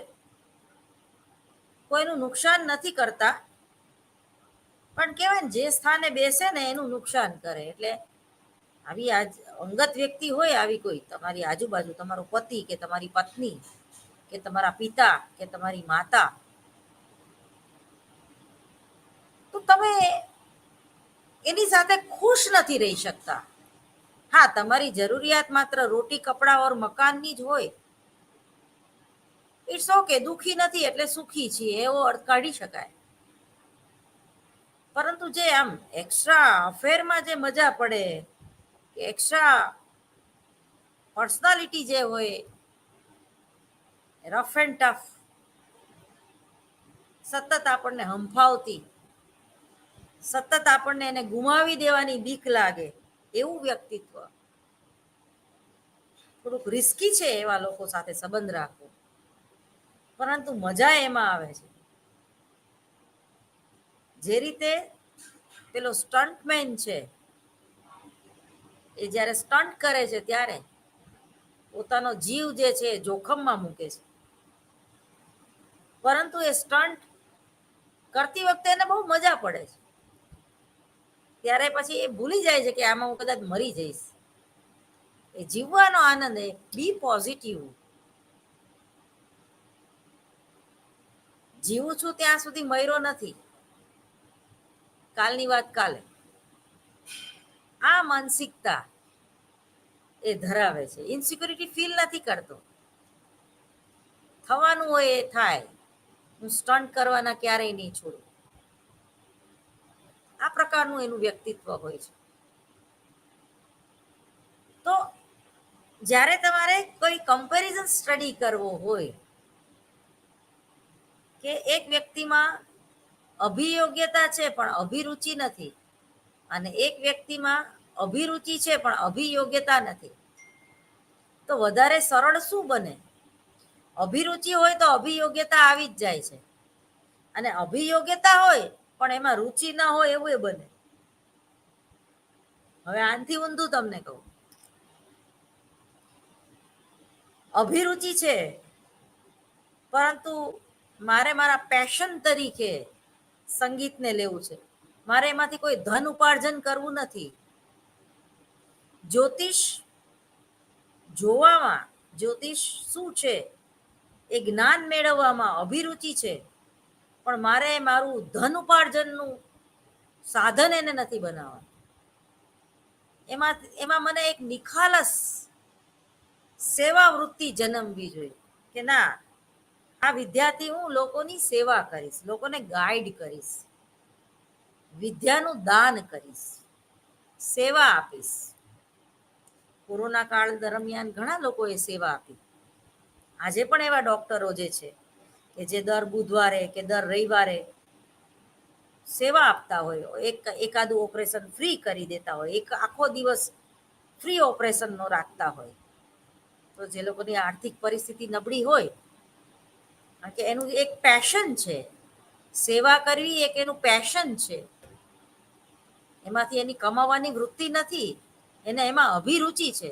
કોઈનું નુકસાન નથી કરતા, પણ કહેવાય ને જે સ્થાને બેસે ને એનું નુકસાન કરે. એટલે આવી અંગત વ્યક્તિ હોય, આવી કોઈ તમારી આજુબાજુ, તમારો પતિ કે તમારી પત્ની કે તમારા પિતા કે તમારી માતા, તો તમે એની સાથે ખુશ નથી રહી શકતા. હા, તમારી જરૂરિયાત માત્ર રોટી કપડા ઓર મકાનની જ હોય, ઇટ્સ ઓકે. દુઃખી નથી એટલે સુખી છીએ એવો અર્થ કાઢી શકાય. પરંતુ જે આમ એક્સ્ટ્રા અફેરમાં જે મજા પડે, કે એક્સ્ટ્રા પર્સનાલિટી જે હોય, રફ એન્ડ ટફ, સતત આપણને હંફાવતી, સતત આપણને એને ગુમાવી દેવાની બીક લાગે એવું વ્યક્તિત્વ, થોડુંક રિસ્કી છે એવા લોકો સાથે સંબંધ રાખવો. પરંતુ મજા એમાં આવે છે, જે રીતે પેલો સ્ટન્ટમેન છે, એ જ્યારે સ્ટન્ટ કરે છે ત્યારે પોતાનો જીવ જે છે જોખમમાં મૂકે છે, પરંતુ એ સ્ટન્ટ કરતી વખતે એને બહુ મજા પડે છે. ત્યારે પછી એ ભૂલી જાય છે કે આમાં હું કદાચ મરી જઈશ. એ જીવવાનો આનંદ. એ બી પોઝિટિવ. જીવું છું ત્યાં સુધી મર્યો નથી, કાલની વાત કાલે. આ માનસિકતા એ ધરાવે છે, ઇન્સિક્યુરિટી ફીલ નથી કરતો. થવાનું હોય એ થાય, હું સ્ટન્ટ કરવાના ક્યારેય નહીં છોડું. આ પ્રકારનું એનું વ્યક્તિત્વ હોય છે. તો જ્યારે તમારે કોઈ કમ્પેરિઝન સ્ટડી કરવો હોય, કે એક વ્યક્તિમાં અભિયોગ્યતા છે પણ અભિરુચિ નથી, અને એક વ્યક્તિમાં અભિરુચિ છે પણ અભિયોગ્યતા નથી, તો વધારે સરળ શું બને? અભિરુચિ હોય તો અભિયોગ્યતા આવી જ જાય છે, અને અભિયોગ્યતા હોય પણ એમાં રુચિ ના હોય એવું એ બને. હવે આનથી ઊંધું તમને કહું, અભિરુચિ છે, પરંતુ મારે મારા પેશન તરીકે સંગીતને લેવું છે, મારે એમાંથી કોઈ ધન ઉપાર્જન કરવું નથી. જ્યોતિષ જોવામાં, જ્યોતિષ શું છે એ જ્ઞાન મેળવવામાં અભિરુચિ છે, પણ મારે મારું ધન ઉપાર્જનનું સાધન એને નથી બનાવવાનું. એમાં મને એક નિખાલસ સેવા વૃત્તિ જન્મવી જોઈએ કે ના, આ વિદ્યાર્થી હું લોકોની સેવા કરીશ, લોકોને ગાઈડ કરીશ, વિદ્યાનું દાન કરીશ, સેવા આપીશ. કોરોના કાળ દરમિયાન ઘણા લોકોએ સેવા આપી. આજે પણ એવા ડોક્ટરો જે છે કે જે દર બુધવારે કે દર રવિવારે સેવા આપતા હોય, એકાદું ઓપરેશન ફ્રી કરી દેતા હોય, એક આખો દિવસ ફ્રી ઓપરેશનનો રાખતા હોય. તો જે લોકોની આર્થિક પરિસ્થિતિ નબળી હોય, કારણ કે એનું એક પેશન છે, સેવા કરવી એક એનું પેશન છે, એમાંથી એની કમાવાની વૃત્તિ નથી, એને એમાં અભિરુચિ છે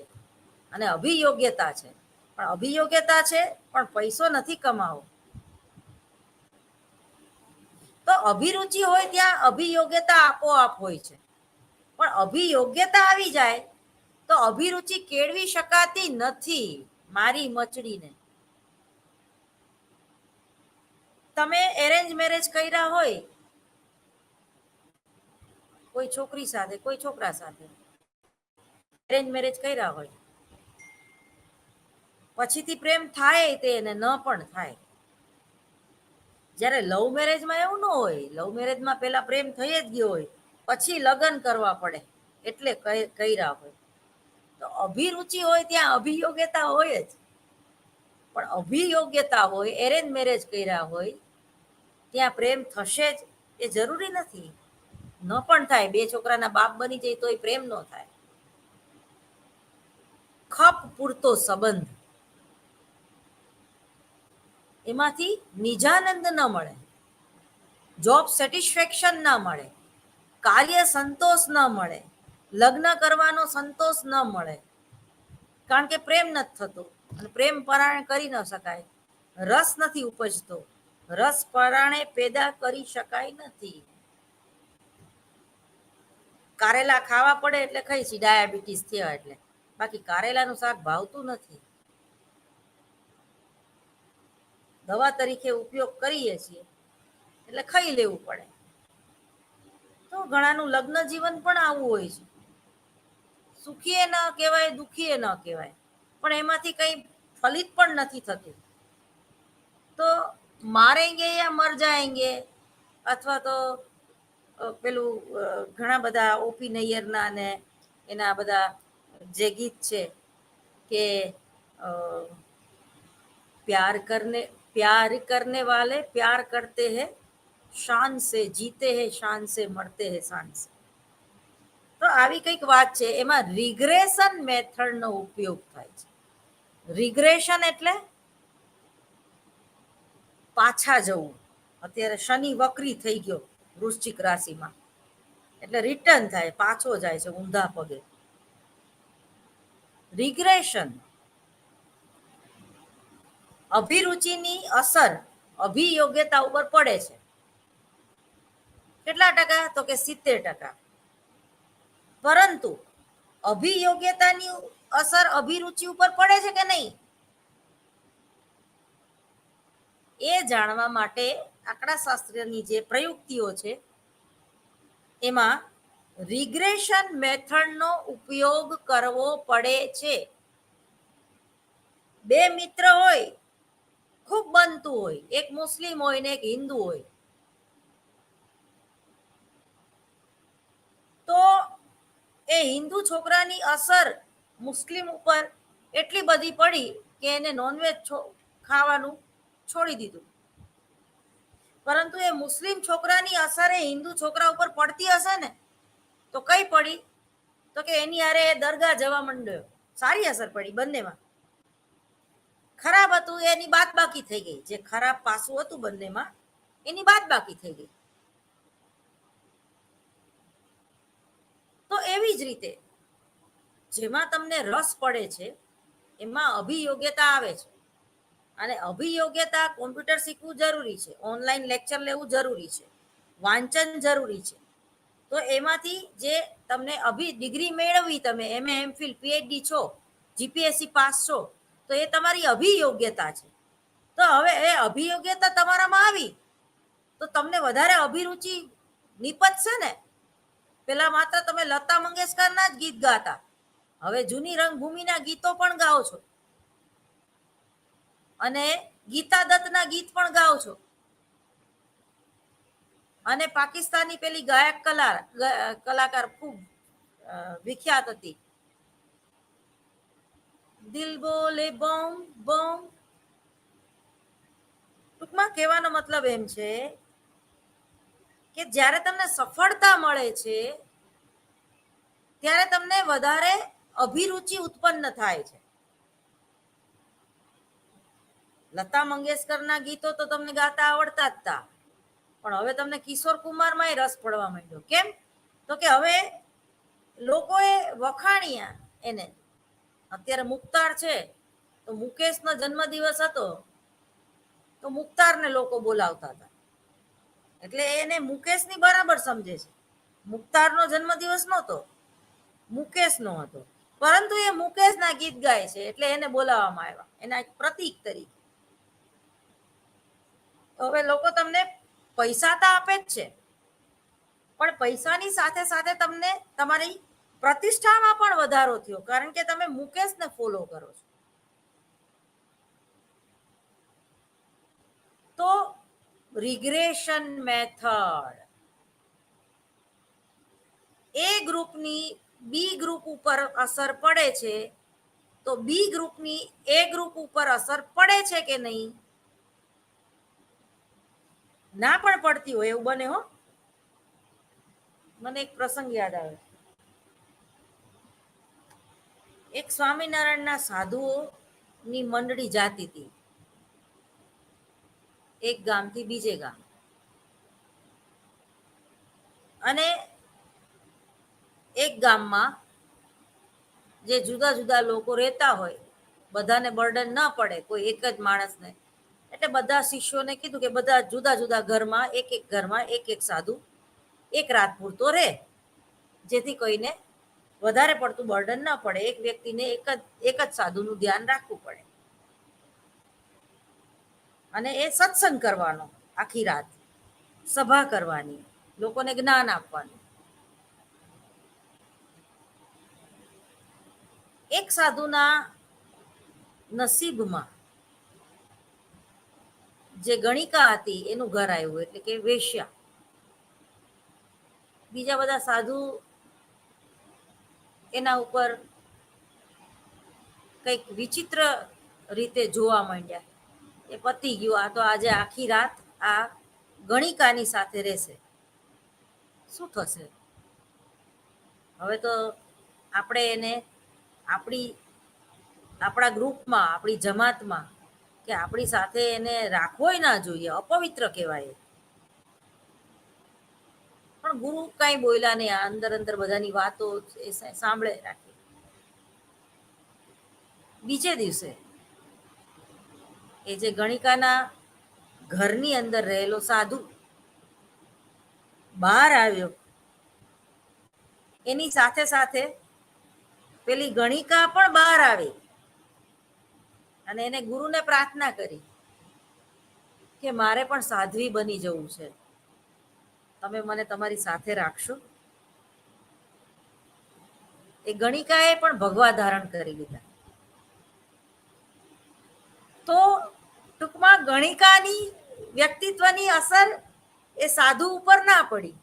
અને અભિયોગ્યતા છે. પણ અભિયોગ્યતા છે પણ પૈસો નથી કમાવો. તો અભિરુચિ હોય ત્યાં અભિયોગ્યતા આપોઆપ હોય છે, પણ અભિયોગ્યતા આવી જાય તો અભિરુચિ કેળવી શકાતી નથી. મારી મચડીને તમે એરેન્જ મેરેજ કર્યા હોય, કોઈ છોકરી સાથે કોઈ છોકરા સાથે એરેન્જ મેરેજ કર્યા હોય, પછીથી પ્રેમ થાય તે એને ન પણ થાય. જ્યારે લવ મેરેજમાં એવું ન હોય. લવ મેરેજમાં પેલા પ્રેમ થઈ જ ગયો હોય, પછી લગ્ન કરવા પડે એટલે કર્યા હોય. તો અભિરુચિ હોય ત્યાં અભિયોગ્યતા હોય જ, પણ અભિયોગ્યતા હોય, એરેન્જ મેરેજ કર્યા હોય, ત્યાં પ્રેમ થશે જ એ જરૂરી નથી. ન પણ થાય, બે છોકરાના બાપ બની જાય તોય પ્રેમ ન થાય. ખપ પૂરતો સંબંધ, એમાંથી નિજાનંદ ન મળે, જોબ સેટિસ્ફેક્શન ન મળે, કાર્ય સંતોષ ન મળે, લગ્ન કરવાનો સંતોષ ન મળે, કારણ કે પ્રેમ નથી થતો. અને પ્રેમ પરાયણ કરી ન શકાય, રસ નથી ઉપજતો, રસ પરાણે પેદા કરી શકાય નથી. કારેલા ખાવા પડે એટલે ખાઈશી, ડાયાબિટીસ થયા એટલે, બાકી કારેલાનું શાક ભાવતું નથી. દવા તરીકે ઉપયોગ કરીએ છીએ એટલે ખાઈ લેવું પડે. તો ઘણાનું લગ્ન જીવન પણ આવું હોય છે. સુખી ન કહેવાય, દુખી ન કહેવાય, પણ એમાંથી કઈ ફલિત પણ નથી થતું. તો મારેંગે યા મર જાયેંગે, અથવા તો પેલું ઘણા બધા ઓપી નૈયરના ને એના બધા જે ગીત છે કે प्यार करने वाले प्यार करते हैं शान से, जीते हैं शान से, मरते हैं शान से. તો આવી કંઈક વાત છે. એમાં રિગ્રેશન મેથડનો ઉપયોગ થાય છે. રિગ્રેશન એટલે પાછા જવું. અત્યારે શનિ વક્રી થઈ ગયો વૃશ્ચિક રાશિમાં, એટલે રિટર્ન થાય, પાછો જાય છે ઊંધા પગે. રિગ્રેશન. અભિરુચિની અસર અભિયોગ્યતા ઉપર પડે છે. કેટલા ટકા? તો કે 70%. પરંતુ અભિયોગ્યતાની અસર અભિરુચિ ઉપર પડે છે કે નહીં, એ જાણવા માટે આંકડાશાસ્ત્રની જે પ્રયુક્તિઓ છે એમાં રિગ્રેશન મેથડનો ઉપયોગ કરવો પડે છે. બે મિત્ર હોય, ખૂબ બનતું હોય, એક મુસ્લિમ હોય ને એક હિન્દુ હોય, તો એ હિન્દુ છોકરાની અસર મુસ્લિમ ઉપર એટલી બધી પડી કે એને નોનવેજ ખાવાનું છોડી દીધું. પરંતુ એ મુસ્લિમ છોકરાની અસર એ હિન્દુ છોકરા ઉપર પડતી હશે ને, તો કઈ પડી? તો કે એની હારે દરગાહ જવા માંડ્યો. સારી અસર પડી બંનેમાં. ખરાબ હતું એની બાદ બાકી થઈ ગઈ, જે ખરાબ પાસું હતું બંનેમાં એની બાદ બાકી થઈ ગઈ. તો એવી જ રીતે જેમાં તમને રસ પડે છે એમાં અભિયોગ્યતા આવે છે. અને અભિયોગ્યતા કોમ્પ્યુટર શીખવું જરૂરી છે, ઓનલાઈન લેક્ચર લેવું જરૂરી છે, વાંચન જરૂરી છે, તો એમાંથી જે તમને ડિગ્રી મેળવી, તમે MA MPhil PhD છો, જીપીએસસી પાસ છો, તો એ તમારી અભિયોગ્યતા છે. તો હવે એ અભિયોગ્યતા તમારામાં આવી તો તમને વધારે અભિરુચિ નિપજશે ને. પેલા માત્ર તમે લતા મંગેશકરના જ ગીત ગાતા, હવે જૂની રંગભૂમિના ગીતો પણ ગાઓ છો અને ગીતા દત્તના ગીત પણ ગાઓ છો. અને પાકિસ્તાની પેલી ગાયક કલાકાર ખૂબ વિખ્યાત હતી, દિલ બોલે બોમ બોમ. ટૂંકમાં કહેવાનો મતલબ એમ છે કે જ્યારે તમને સફળતા મળે છે ત્યારે તમને વધારે અભિરુચિ ઉત્પન્ન થાય છે. લતા મંગેશકરના ગીતો તો તમને ગાતા આવડતા જ હતા, પણ હવે તમને કિશોર કુમારમાં રસ પડવા માંડ્યો. કેમ? તો કે હવે લોકોએ વખાણ્યા એને. અત્યારે મુખ્તાર છે, તો મુકેશનો જન્મદિવસ હતો તો મુખ્તારને લોકો બોલાવતા હતા, એટલે એને મુકેશની બરાબર સમજે છે. મુખ્તારનો જન્મદિવસ નહોતો, મુકેશનો હતો, પરંતુ એ મુકેશના ગીત ગાય છે એટલે એને બોલાવવામાં આવ્યા, એના એક પ્રતીક તરીકે. હવે લોકો તમને પૈસા તો આપે જ છે, પણ પૈસાની સાથે સાથે તમને તમારી પ્રતિષ્ઠામાં પણ વધારો થયો, કારણ કે તમે મુકેશને ફોલો કરો છો. તો રિગ્રેશન મેથડ એ ગ્રુપની બી ગ્રુપ ઉપર અસર પડે છે, તો બી ગ્રુપની એ ગ્રુપ ઉપર અસર પડે છે કે નહીં? ના પણ પડતી હોય એવું બને હો. મને એક પ્રસંગ યાદ આવે. એક સ્વામિનારાયણના સાધુઓની મંડળી જાતી હતી એક ગામથી બીજે ગામ, અને એક ગામમાં જે જુદા જુદા લોકો રહેતા હોય, બધાને બર્ડન ના પડે કોઈ એક જ માણસને, એટલે બધા શિષ્યોને કીધું કે બધા જુદા જુદા ઘરમાં એક એક સાધુ એક રાત પૂરતો રહે, જેથી કોઈને વધારે પડતું બર્ડન ના પડે. એક વ્યક્તિને એક જ સાધુનું ધ્યાન રાખવું પડે, અને એ સત્સંગ કરવાનો, આખી રાત સભા કરવાની, લોકોને જ્ઞાન આપવાનું. એક સાધુના નસીબમાં જે ગણિકા હતી એનું ઘર આવ્યું, એટલે કે વેશ્યા. બીજા બધા સાધુ એના ઉપર કંઈક વિચિત્ર રીતે જોવા માંડ્યા. એ પતી ગયું, આ તો આજે આખી રાત આ ગણિકાની સાથે રહેશે, શું થશે? હવે તો આપણે એને આપણા ગ્રુપમાં, આપણી જમાતમાં કે આપણી સાથે એને રાખવોય ના જોઈએ, અપવિત્ર કહેવાય. પણ ગુરુ કઈ બોલ્યા નહીં, અંદર અંદર બધાની વાતો સાંભળે રાખી. બીજે દિવસે એ જે ગણિકાના ઘરની અંદર રહેલો સાધુ બહાર આવ્યો, એની સાથે સાથે પેલી ગણિકા પણ બહાર આવી અને એને ગુરુને પ્રાર્થના કરી કે મારે પણ સાધ્વી બની જવું છે, તમે મને તમારી સાથે રાખશો? એ ગણિકાએ પણ ભગવા ધારણ કરી લીધા. તો ટૂંકમાં ગણિકાની વ્યક્તિત્વની અસર એ સાધુ ઉપર ના પડી,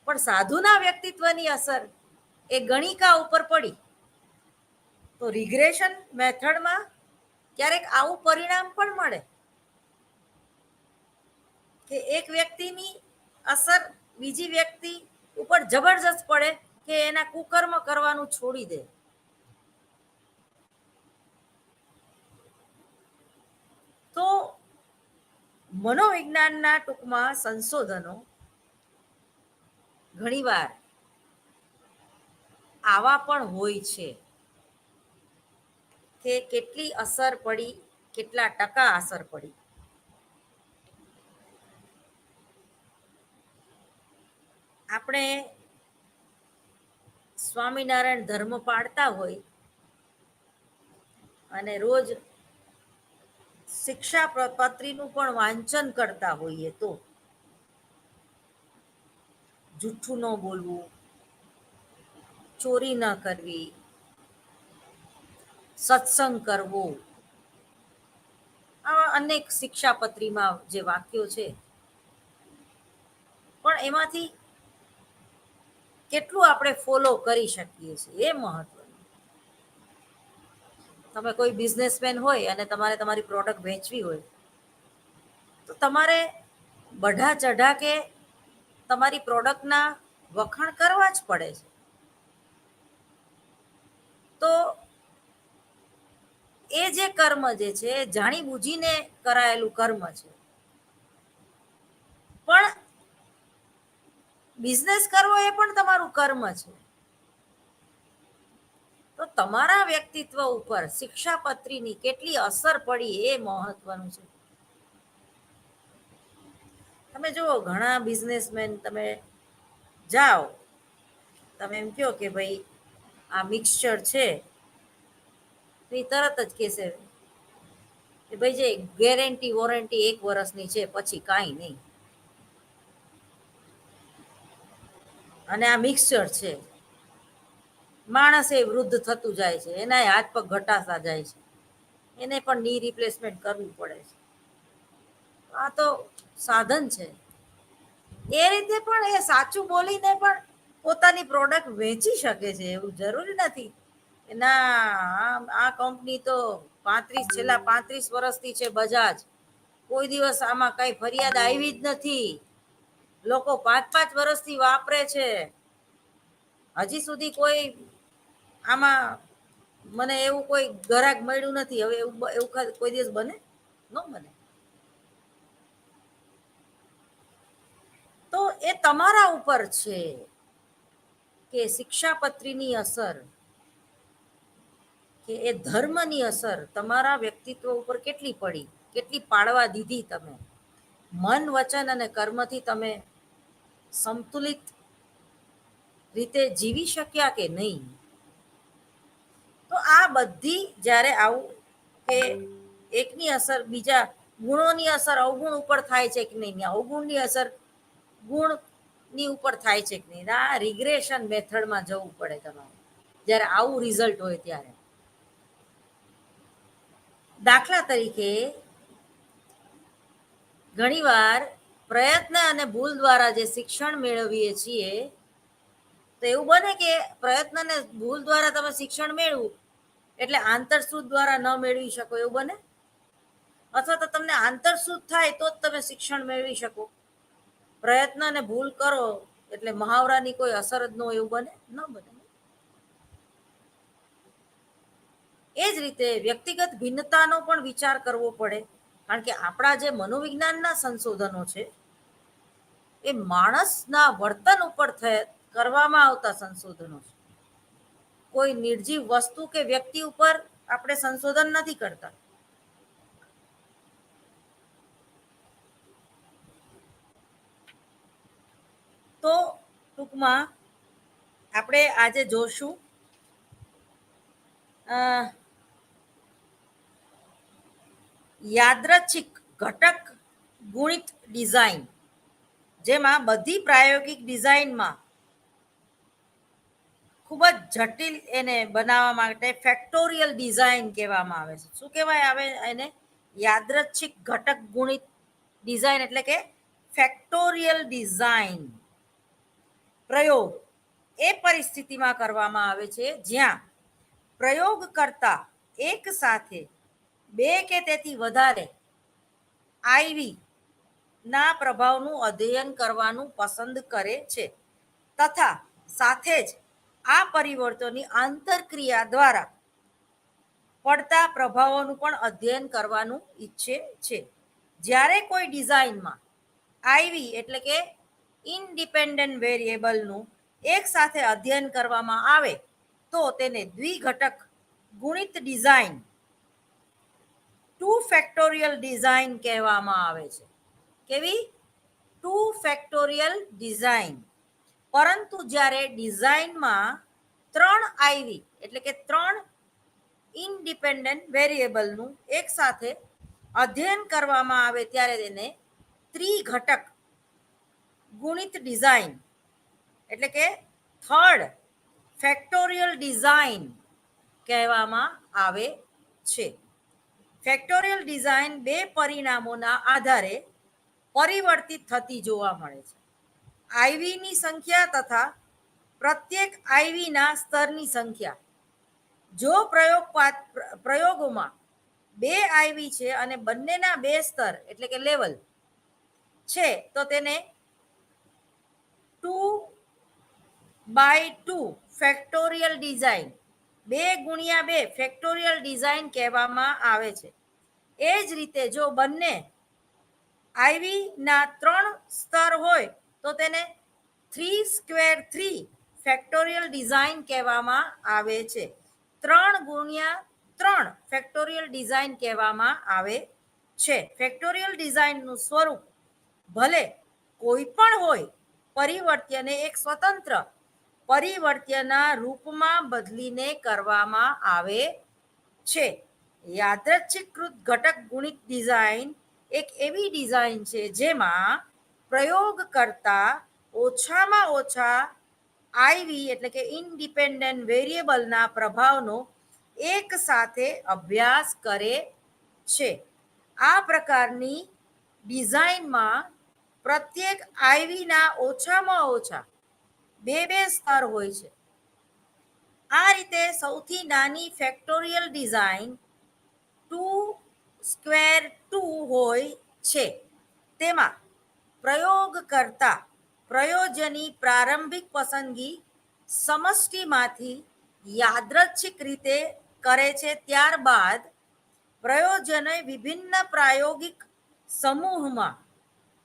પણ સાધુના વ્યક્તિત્વની અસર એ ગણિકા ઉપર પડી. તો રિગ્રેશન મેથડમાં ક્યારેક આવું પરિણામ પણ મળે કે એક વ્યક્તિની અસર બીજી વ્યક્તિ ઉપર જબરજસ્ત પડે કે એના કુકર્મ કરવાનું છોડી દે. તો મનોવિજ્ઞાનના ટૂંકમાં સંશોધનો ઘણીવાર આવા પણ હોય છે કે કેટલી અસર પડી, કેટલા ટકા અસર પડી. આપણે સ્વામિનારાયણ ધર્મ પાળતા હોય અને રોજ શિક્ષાપત્રીનું પણ વાંચન કરતા હોઈએ તો જૂઠું ન બોલવું, ચોરી ન કરવી, સત્સંગ કરવો, આવા અનેક શિક્ષાપત્રીમાં જે વાક્યો છે, પણ એમાંથી કેટલું આપણે ફોલો કરી શકીએ છીએ એ મહત્વનું. તમે કોઈ બિઝનેસમેન હોય અને તમારે તમારી પ્રોડક્ટ વેચવી હોય તો તમારે બઢા ચઢા કે તમારી પ્રોડક્ટના વખાણ કરવા જ પડે છે. તો એ જે કર્મ જે છે જાણી બૂજીને કરાયેલું કર્મ છે. પણ બિઝનેસ કરવો એ પણ તમારું કર્મ છે. તો તમારા વ્યક્તિત્વ ઉપર શિક્ષાપત્રીની કેટલી અસર પડી એ મહત્વનું છે. તમે જુઓ ઘણા બિઝનેસમેન તમે જાઓ, તમે એમ કહો કે ભાઈ આ મિક્સચર છે, તો એ તરત જ કહેશે કે ભાઈ જે ગેરંટી વોરંટી 1 વર્ષની છે, પછી કાંઈ નહીં. અને આ મિક્સચર છે, માણસ એ વૃદ્ધ થતું જાય છે, એના હાથ પગ ઘટાતા જાય છે, એને પણ ની રિપ્લેસમેન્ટ કરવું પડે છે. આ તો સાધન છે. એ રીતે પણ એ સાચું બોલીને પણ પોતાની પ્રોડક્ટ વેચી શકે છે. એવું જરૂરી નથી ના આ કંપની તો છેલ્લા 35 વર્ષથી છે બજાજ, કોઈ દિવસ આમાં કઈ ફરિયાદ આવી જ નથી, લોકો 5 વર્ષથી વાપરે છે, હજી સુધી કોઈ આમાં મને એવું કોઈ ગ્રાહક મળ્યું નથી. હવે એવું કોઈ દિવસ બને? ન બને. તો એ તમારા ઉપર છે કે શિક્ષાપત્રીની અસર કે એ ધર્મની અસર તમારા વ્યક્તિત્વ ઉપર કેટલી પડી, કેટલી પાડવા દીધી. તમે મન, વચન અને કર્મથી તમે સંતુલિત રીતે જીવી શક્યા કે નહીં. તો આ બધી જ્યારે આવું કે એકની અસર બીજા ગુણોની અસર અવગુણ ઉપર થાય છે કે નહીં, અવગુણની અસર ગુણની ઉપર થાય છે કે નહીં, આ રિગ્રેશન મેથડમાં જવું પડે તમારે જ્યારે આવું રિઝલ્ટ હોય ત્યારે. દાખલા તરીકે ઘણીવાર પ્રયત્ન અને ભૂલ દ્વારા જે શિક્ષણ મેળવીએ છીએ, તો એવું બને કે પ્રયત્ન ને ભૂલ દ્વારા તમે શિક્ષણ મેળવું એટલે આંતરસૂદ દ્વારા ન મેળવી શકો, એવું બને? અથવા તો તમને આંતરસૂદ થાય તો જ તમે શિક્ષણ મેળવી શકો. પ્રયત્ન અને ભૂલ કરો એટલે મહાવરાની કોઈ અસર જ ન હોય, એવું બને? ન બને. એ જ રીતે વ્યક્તિગત ભિન્નતાનો પણ વિચાર કરવો પડે, કારણ કે આપણા જે મનોવિજ્ઞાનના સંશોધનો છે એ માણસના વર્તન ઉપર કરવામાં આવતા સંશોધનો છે. કોઈ નિર્જીવ વસ્તુ કે વ્યક્તિ ઉપર આપણે સંશોધન નથી કરતા. તો ટૂંકમાં આપણે આજે જોશું યાદચ્છિક ઘટક ગુણિત ડિઝાઇન, જેમાં બધી પ્રાયોગિક ડિઝાઇનમાં ખૂબ જ જટિલ એને બનાવવા માટે ફેક્ટોરિયલ ડિઝાઇન કહેવામાં આવે છે. શું કહેવાય આવે એને? યાદચ્છિક ઘટક ગુણિત ડિઝાઇન, એટલે કે ફેક્ટોરિયલ ડિઝાઇન પ્રયોગ એ પરિસ્થિતિમાં કરવામાં આવે છે જ્યાં પ્રયોગ કરતા એક સાથે 2 કે તેથી વધારે IV ના પ્રભાવનું અધ્યયન કરવાનું પસંદ કરે છે, તથા સાથે જ આ પરિવર્તનોની આંતરક્રિયા દ્વારા પડતા પ્રભાવોનું પણ અધ્યયન કરવાનું ઈચ્છે છે. જ્યારે કોઈ ડિઝાઇનમાં IV એટલે કે ઇન્ડિપેન્ડન્ટ વેરિયેબલનું એક સાથે અધ્યયન કરવામાં આવે તો તેને દ્વિઘટક ગુણિત ડિઝાઇન, 2 ફેક્ટોરિયલ ડિઝાઇન કહેવામાં આવે છે. કેવી? 2 ફેક્ટોરિયલ ડિઝાઇન. પરંતુ જ્યારે ડિઝાઇનમાં 3 આઈવી એટલે કે 3 ઇન્ડિપેન્ડન્ટ વેરિયેબલનું એકસાથે અધ્યયન કરવામાં આવે ત્યારે તેને ત્રિઘટક ગુણિત ડિઝાઇન એટલે કે થર્ડ ફેક્ટોરિયલ ડિઝાઇન કહેવામાં આવે છે. ફેક્ટોરિયલ ડિઝાઇન બે પરિણામોના આધારે પરિવર્તિત થતી જોવા મળે છે. આઈવીની સંખ્યા તથા પ્રત્યેક આઈવીના સ્તરની સંખ્યા. જો પ્રયોગોમાં 2 આઈવી છે અને બંનેના 2 સ્તર એટલે કે લેવલ છે તો તેને 2/2 ફેક્ટોરિયલ ડિઝાઇન 2 × 2 ફેક્ટોરિયલ ડિઝાઇન કહેવામાં આવે છે. એ જ રીતે જો બંને આઈવીના 3 સ્તર હોય તો તેને 3/3 ફેક્ટોરિયલ ડિઝાઇન કહેવામાં આવે છે. 3 × 3 ફેક્ટોરિયલ ડિઝાઇન કહેવામાં આવે છે. ફેક્ટોરિયલ ડિઝાઇનનું સ્વરૂપ ભલે કોઈ પણ હોય, પરિવર્ત્યને એક સ્વતંત્ર પરિવર્ત્યના રૂપમાં બદલીને કરવામાં આવે છે. યાદચ્છિકૃત ઘટક ગુણિત ડિઝાઇન એક એવી ડિઝાઇન છે જેમાં પ્રયોગ કરતા ઓછામાં ઓછા આઈવી એટલે કે ઇન્ડિપેન્ડન્ટ વેરિયેબલના પ્રભાવનો એક સાથે અભ્યાસ કરે છે. આ પ્રકારની ડિઝાઇનમાં પ્રત્યેક આઈવીના ઓછામાં ઓછા 2 સ્તર હોય છે. આ રીતે સૌથી નાની ફેક્ટોરિયલ ડિઝાઇન 2/2 હોય છે. તેમાં પ્રયોગ કરતા પ્રયોજનની પ્રારંભિક પસંદગી સમષ્ટિમાંથી યાદચ્છિક રીતે કરે છે. ત્યારબાદ પ્રયોજને વિભિન્ન પ્રાયોગિક સમૂહમાં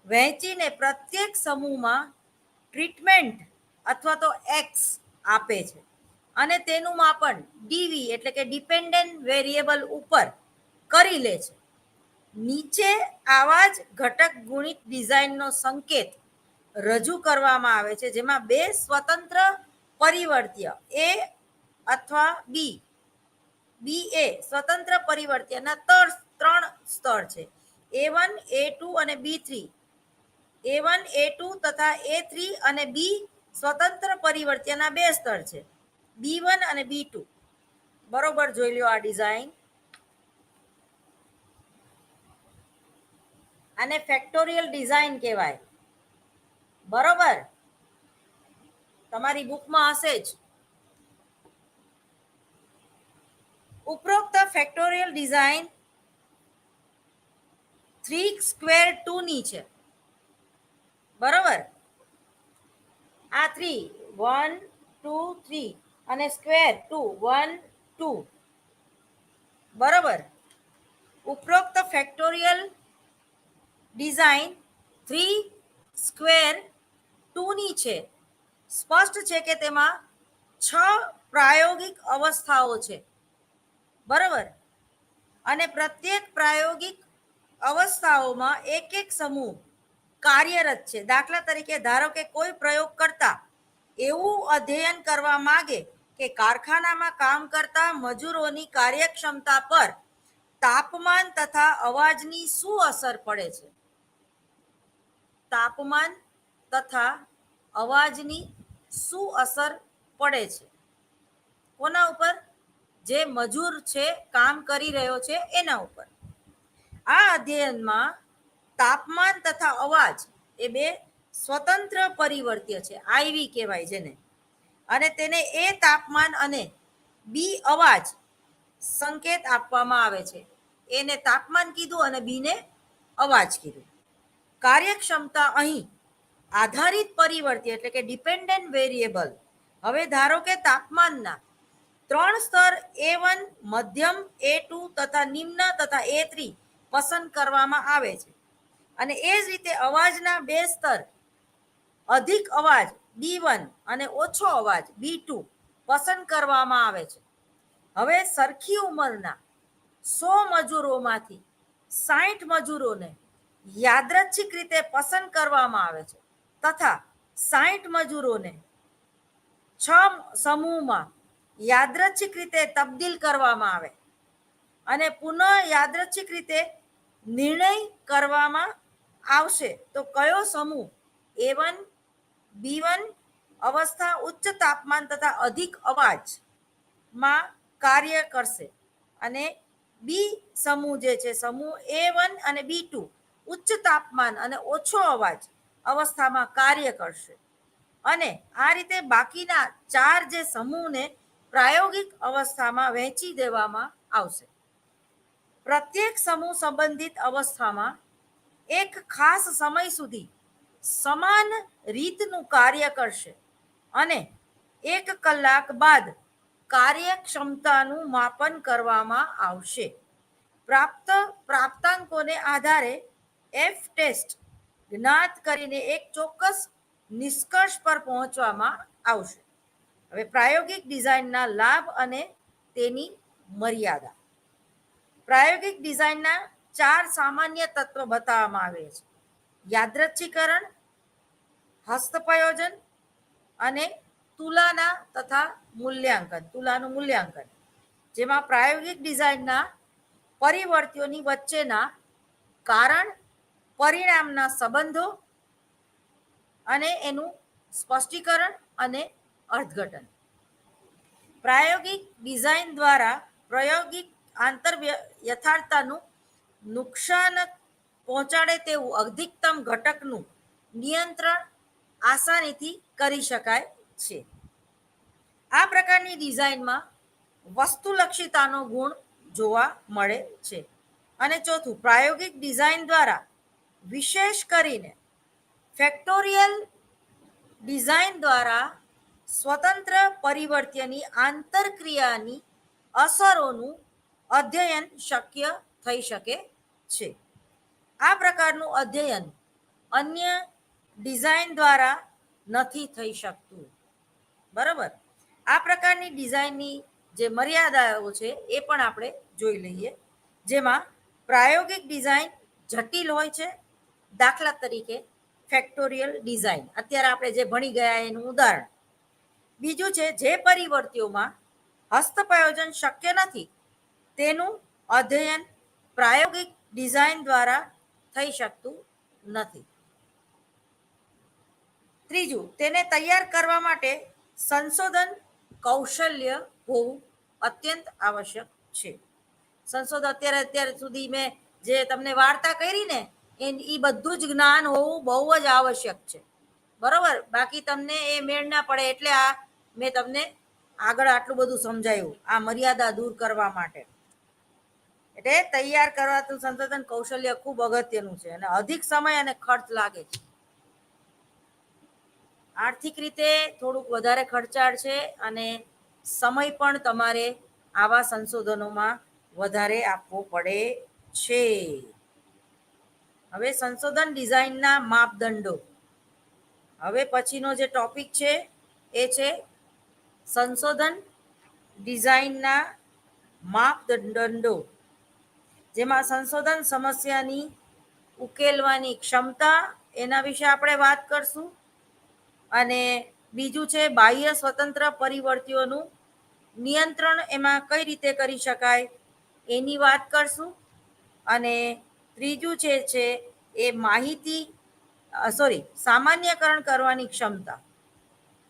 વહેંચીને પ્રત્યેક સમૂહમાં ટ્રીટમેન્ટ અથવા તો એક્સ આપે છે અને તેનું માપન ડીવી એટલે કે ડિપેન્ડન્ટ વેરિયેબલ ઉપર કરી લે છે. નીચે આવા જ ઘટક ગુણિત ડિઝાઇનનો સંકેત રજૂ કરવામાં આવે છે જેમાં 2 સ્વતંત્ર પરિવર્ત્ય એ અથવા બી એ સ્વતંત્ર પરિવર્ત્યના 3 સ્તર છે. A1 A2 અને B3. A1 A2 તથા A3 અને બી સ્વતંત્ર પરિવર્ત્યના 2 સ્તર છે. B1 અને B2. બરોબર જોઈ લો આ ડિઝાઇન. આને ફેક્ટોરિયલ ડિઝાઇન કહેવાય. બરોબર, તમારી બુકમાં હશે જ. ઉપરોક્ત ફેક્ટોરિયલ ડિઝાઇન 3/2 ની છે. બરોબર, આ 3 1 2 3 અને સ્ક્વેર 2 1 2. બરોબર, ઉપરોક્ત ફેક્ટોરિયલ ડિઝાઇન 3/2 ની છે. સ્પષ્ટ છે કે તેમાં 6 પ્રાયોગિક અવસ્થાઓ છે. બરોબર, અને પ્રત્યેક પ્રાયોગિક અવસ્થાઓમાં એક સમૂહ કાર્યરત છે. દાખલા તરીકે ધારો કે કોઈ પ્રયોગ કરતા એવું અધ્યયન કરવા માંગે કે કારખાનામાં કામ કરતા મજૂરોની કાર્યક્ષમતા પર તાપમાન તથા અવાજની શું અસર પડે છે. તાપમાન તથા અવાજની શું અસર પડે છે? કોના ઉપર? જે મજૂર છે, કામ કરી રહ્યો છે એના ઉપર. આ અધ્યયનમાં તાપમાન તથા અવાજ એ 2 સ્વતંત્ર પરિવર્ત્ય છે, આઈવી કહેવાય જેને, અને તેને એ તાપમાન અને બી અવાજ સંકેત આપવામાં આવે છે. એને તાપમાન કીધું અને બીને અવાજ કીધું. કાર્યક્ષમતા અહીં આધારિત પરિવર્ત્ય એટલે કે ડિપેન્ડન્ટ વેરિયેબલ. હવે ધારો કે તાપમાનના 3 સ્તર A1 મધ્યમ A2 તથા નિમ્ન તથા A3 પસંદ કરવામાં આવે છે અને એ જ રીતે અવાજના 2 સ્તર અધિક અવાજ B1 અને ઓછો અવાજ B2 પસંદ કરવામાં આવે છે. હવે સરખી ઉંમરના 100 મજૂરોમાંથી 60 મજૂરોને યાદચ્છિક રીતે પસંદ કરવામાં આવે છે તથા 60 મજૂરોને 6 સમૂહમાં યાદચ્છિક રીતે તબદીલ કરવામાં આવે અને પુનઃ યાદચ્છિક રીતે નિર્ણય કરવામાં આવશે તો કયો સમૂહ A1 B1 અવસ્થા ઉચ્ચ તાપમાન તથા અધિક અવાજમાં કાર્ય કરશે અને બી સમૂહ જે છે સમૂહ A1 અને B2 ઉચ્ચ તાપમાન અને ઓછો અવાજ અવસ્થામાં કાર્ય કરશે અને આ રીતે બાકીના 4 જે સમૂહને પ્રાયોગિક અવસ્થામાં વહેંચી દેવામાં આવશે. પ્રત્યેક સમૂહ સંબંધિત અવસ્થામાં એક ખાસ સમય સુધી સમાન રીતનું કાર્ય કરશે અને 1 કલાક બાદ કાર્યક્ષમતાનું માપન કરવામાં આવશે. પ્રાપ્તાંકોને આધારે એફ ટેસ્ટ જ્ઞાત કરીને એક ચોક્કસ નિષ્કર્ષ પર પહોંચવામાં આવશે. હવે પ્રાયોગિક ડિઝાઇનના લાભ અને તેની મર્યાદા. પ્રાયોગિક ડિઝાઇનના 4 સામાન્ય તત્વો બતાવવામાં આવે છે: યાદચ્છિકરણ, હસ્તપ્રયોજન અને તુલાનું મૂલ્યાંકન, જેમાં પ્રાયોગિક ડિઝાઇનના પરિવર્તીઓની વચ્ચેના કારણ પરિણામના સંબંધો અને એનું સ્પષ્ટીકરણ અને અર્થઘટન. પ્રાયોગિક ડિઝાઇન દ્વારા પ્રાયોગિક આંતર યથાર્થતાનું નુકસાન પહોંચાડે તેવું અધિકતમ ઘટકનું નિયંત્રણ આસાનીથી કરી શકાય છે. આ પ્રકારની ડિઝાઇનમાં વસ્તુલક્ષિતાનો ગુણ જોવા મળે છે. અને ચોથું, પ્રાયોગિક ડિઝાઇન દ્વારા વિશેષ કરીને ફેક્ટોરિયલ ડિઝાઇન દ્વારા સ્વતંત્ર પરિવર્ત્યની આંતરક્રિયાની અસરોનું અધ્યયન શક્ય થઈ શકે છે. આ પ્રકારનું અધ્યયન અન્ય ડિઝાઇન દ્વારા નથી થઈ શકતું. બરાબર. આ પ્રકારની ડિઝાઇનની જે મર્યાદાઓ છે એ પણ આપણે જોઈ લઈએ, જેમાં પ્રાયોગિક ડિઝાઇન જટિલ હોય છે. દાખલા તરીકે ફેક્ટોરિયલ ડિઝાઇન, અત્યારે આપણે જે ભણી ગયા એનું ઉદાહરણ. બીજું છે, જે પરિવર્તીઓમાં હસ્તપ્રયોજન શક્ય નથી તેનું અધ્યયન પ્રાયોગિક ડિઝાઇન દ્વારા થઈ શકતું નથી. ત્રીજું, તેને તૈયાર કરવા માટે સંશોધન કૌશલ્ય હોવું અત્યંત આવશ્યક છે. સંશોધન અત્યાર સુધી મેં જે તમને વાર્તા કરી ને એ બધું જ જ્ઞાન હોવું બહુ જ આવશ્યક છે. બરોબર. બાકી તમને એ મેળ ના પડે એટલે આ મેં તમને આગળ આટલું બધું સમજાયું, આ મર્યાદા દૂર કરવા માટે. એટલે તૈયાર કરવાતું સંશોધન કૌશલ્ય ખૂબ અગત્યનું છે અને અધિક સમય અને ખર્ચ લાગે છે. આર્થિક રીતે થોડુંક વધારે ખર્ચાળ છે અને સમય પણ તમારે આવા સંશોધનોમાં વધારે આપવો પડે છે. હવે સંશોધન ડિઝાઇનના માપદંડો. હવે પછીનો જે ટોપિક છે એ છે સંશોધન ડિઝાઇનના માપદંડો, જેમાં સંશોધન સમસ્યાની ઉકેલવાની ક્ષમતા એના વિશે આપણે વાત કરશું. અને બીજું છે બાહ્ય સ્વતંત્ર પરિવર્તીઓનું નિયંત્રણ એમાં કઈ રીતે કરી શકાય એની વાત કરશું. અને ત્રીજું છે એ સામાન્યકરણ કરવાની ક્ષમતા.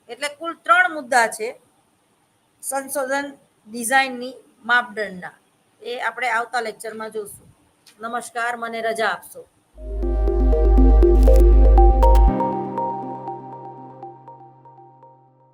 એટલે કુલ 3 મુદ્દા છે સંશોધન ડિઝાઇનની માપદંડના. એ આપણે આવતા લેક્ચરમાં જોશું. નમસ્કાર, મને રજા આપશો.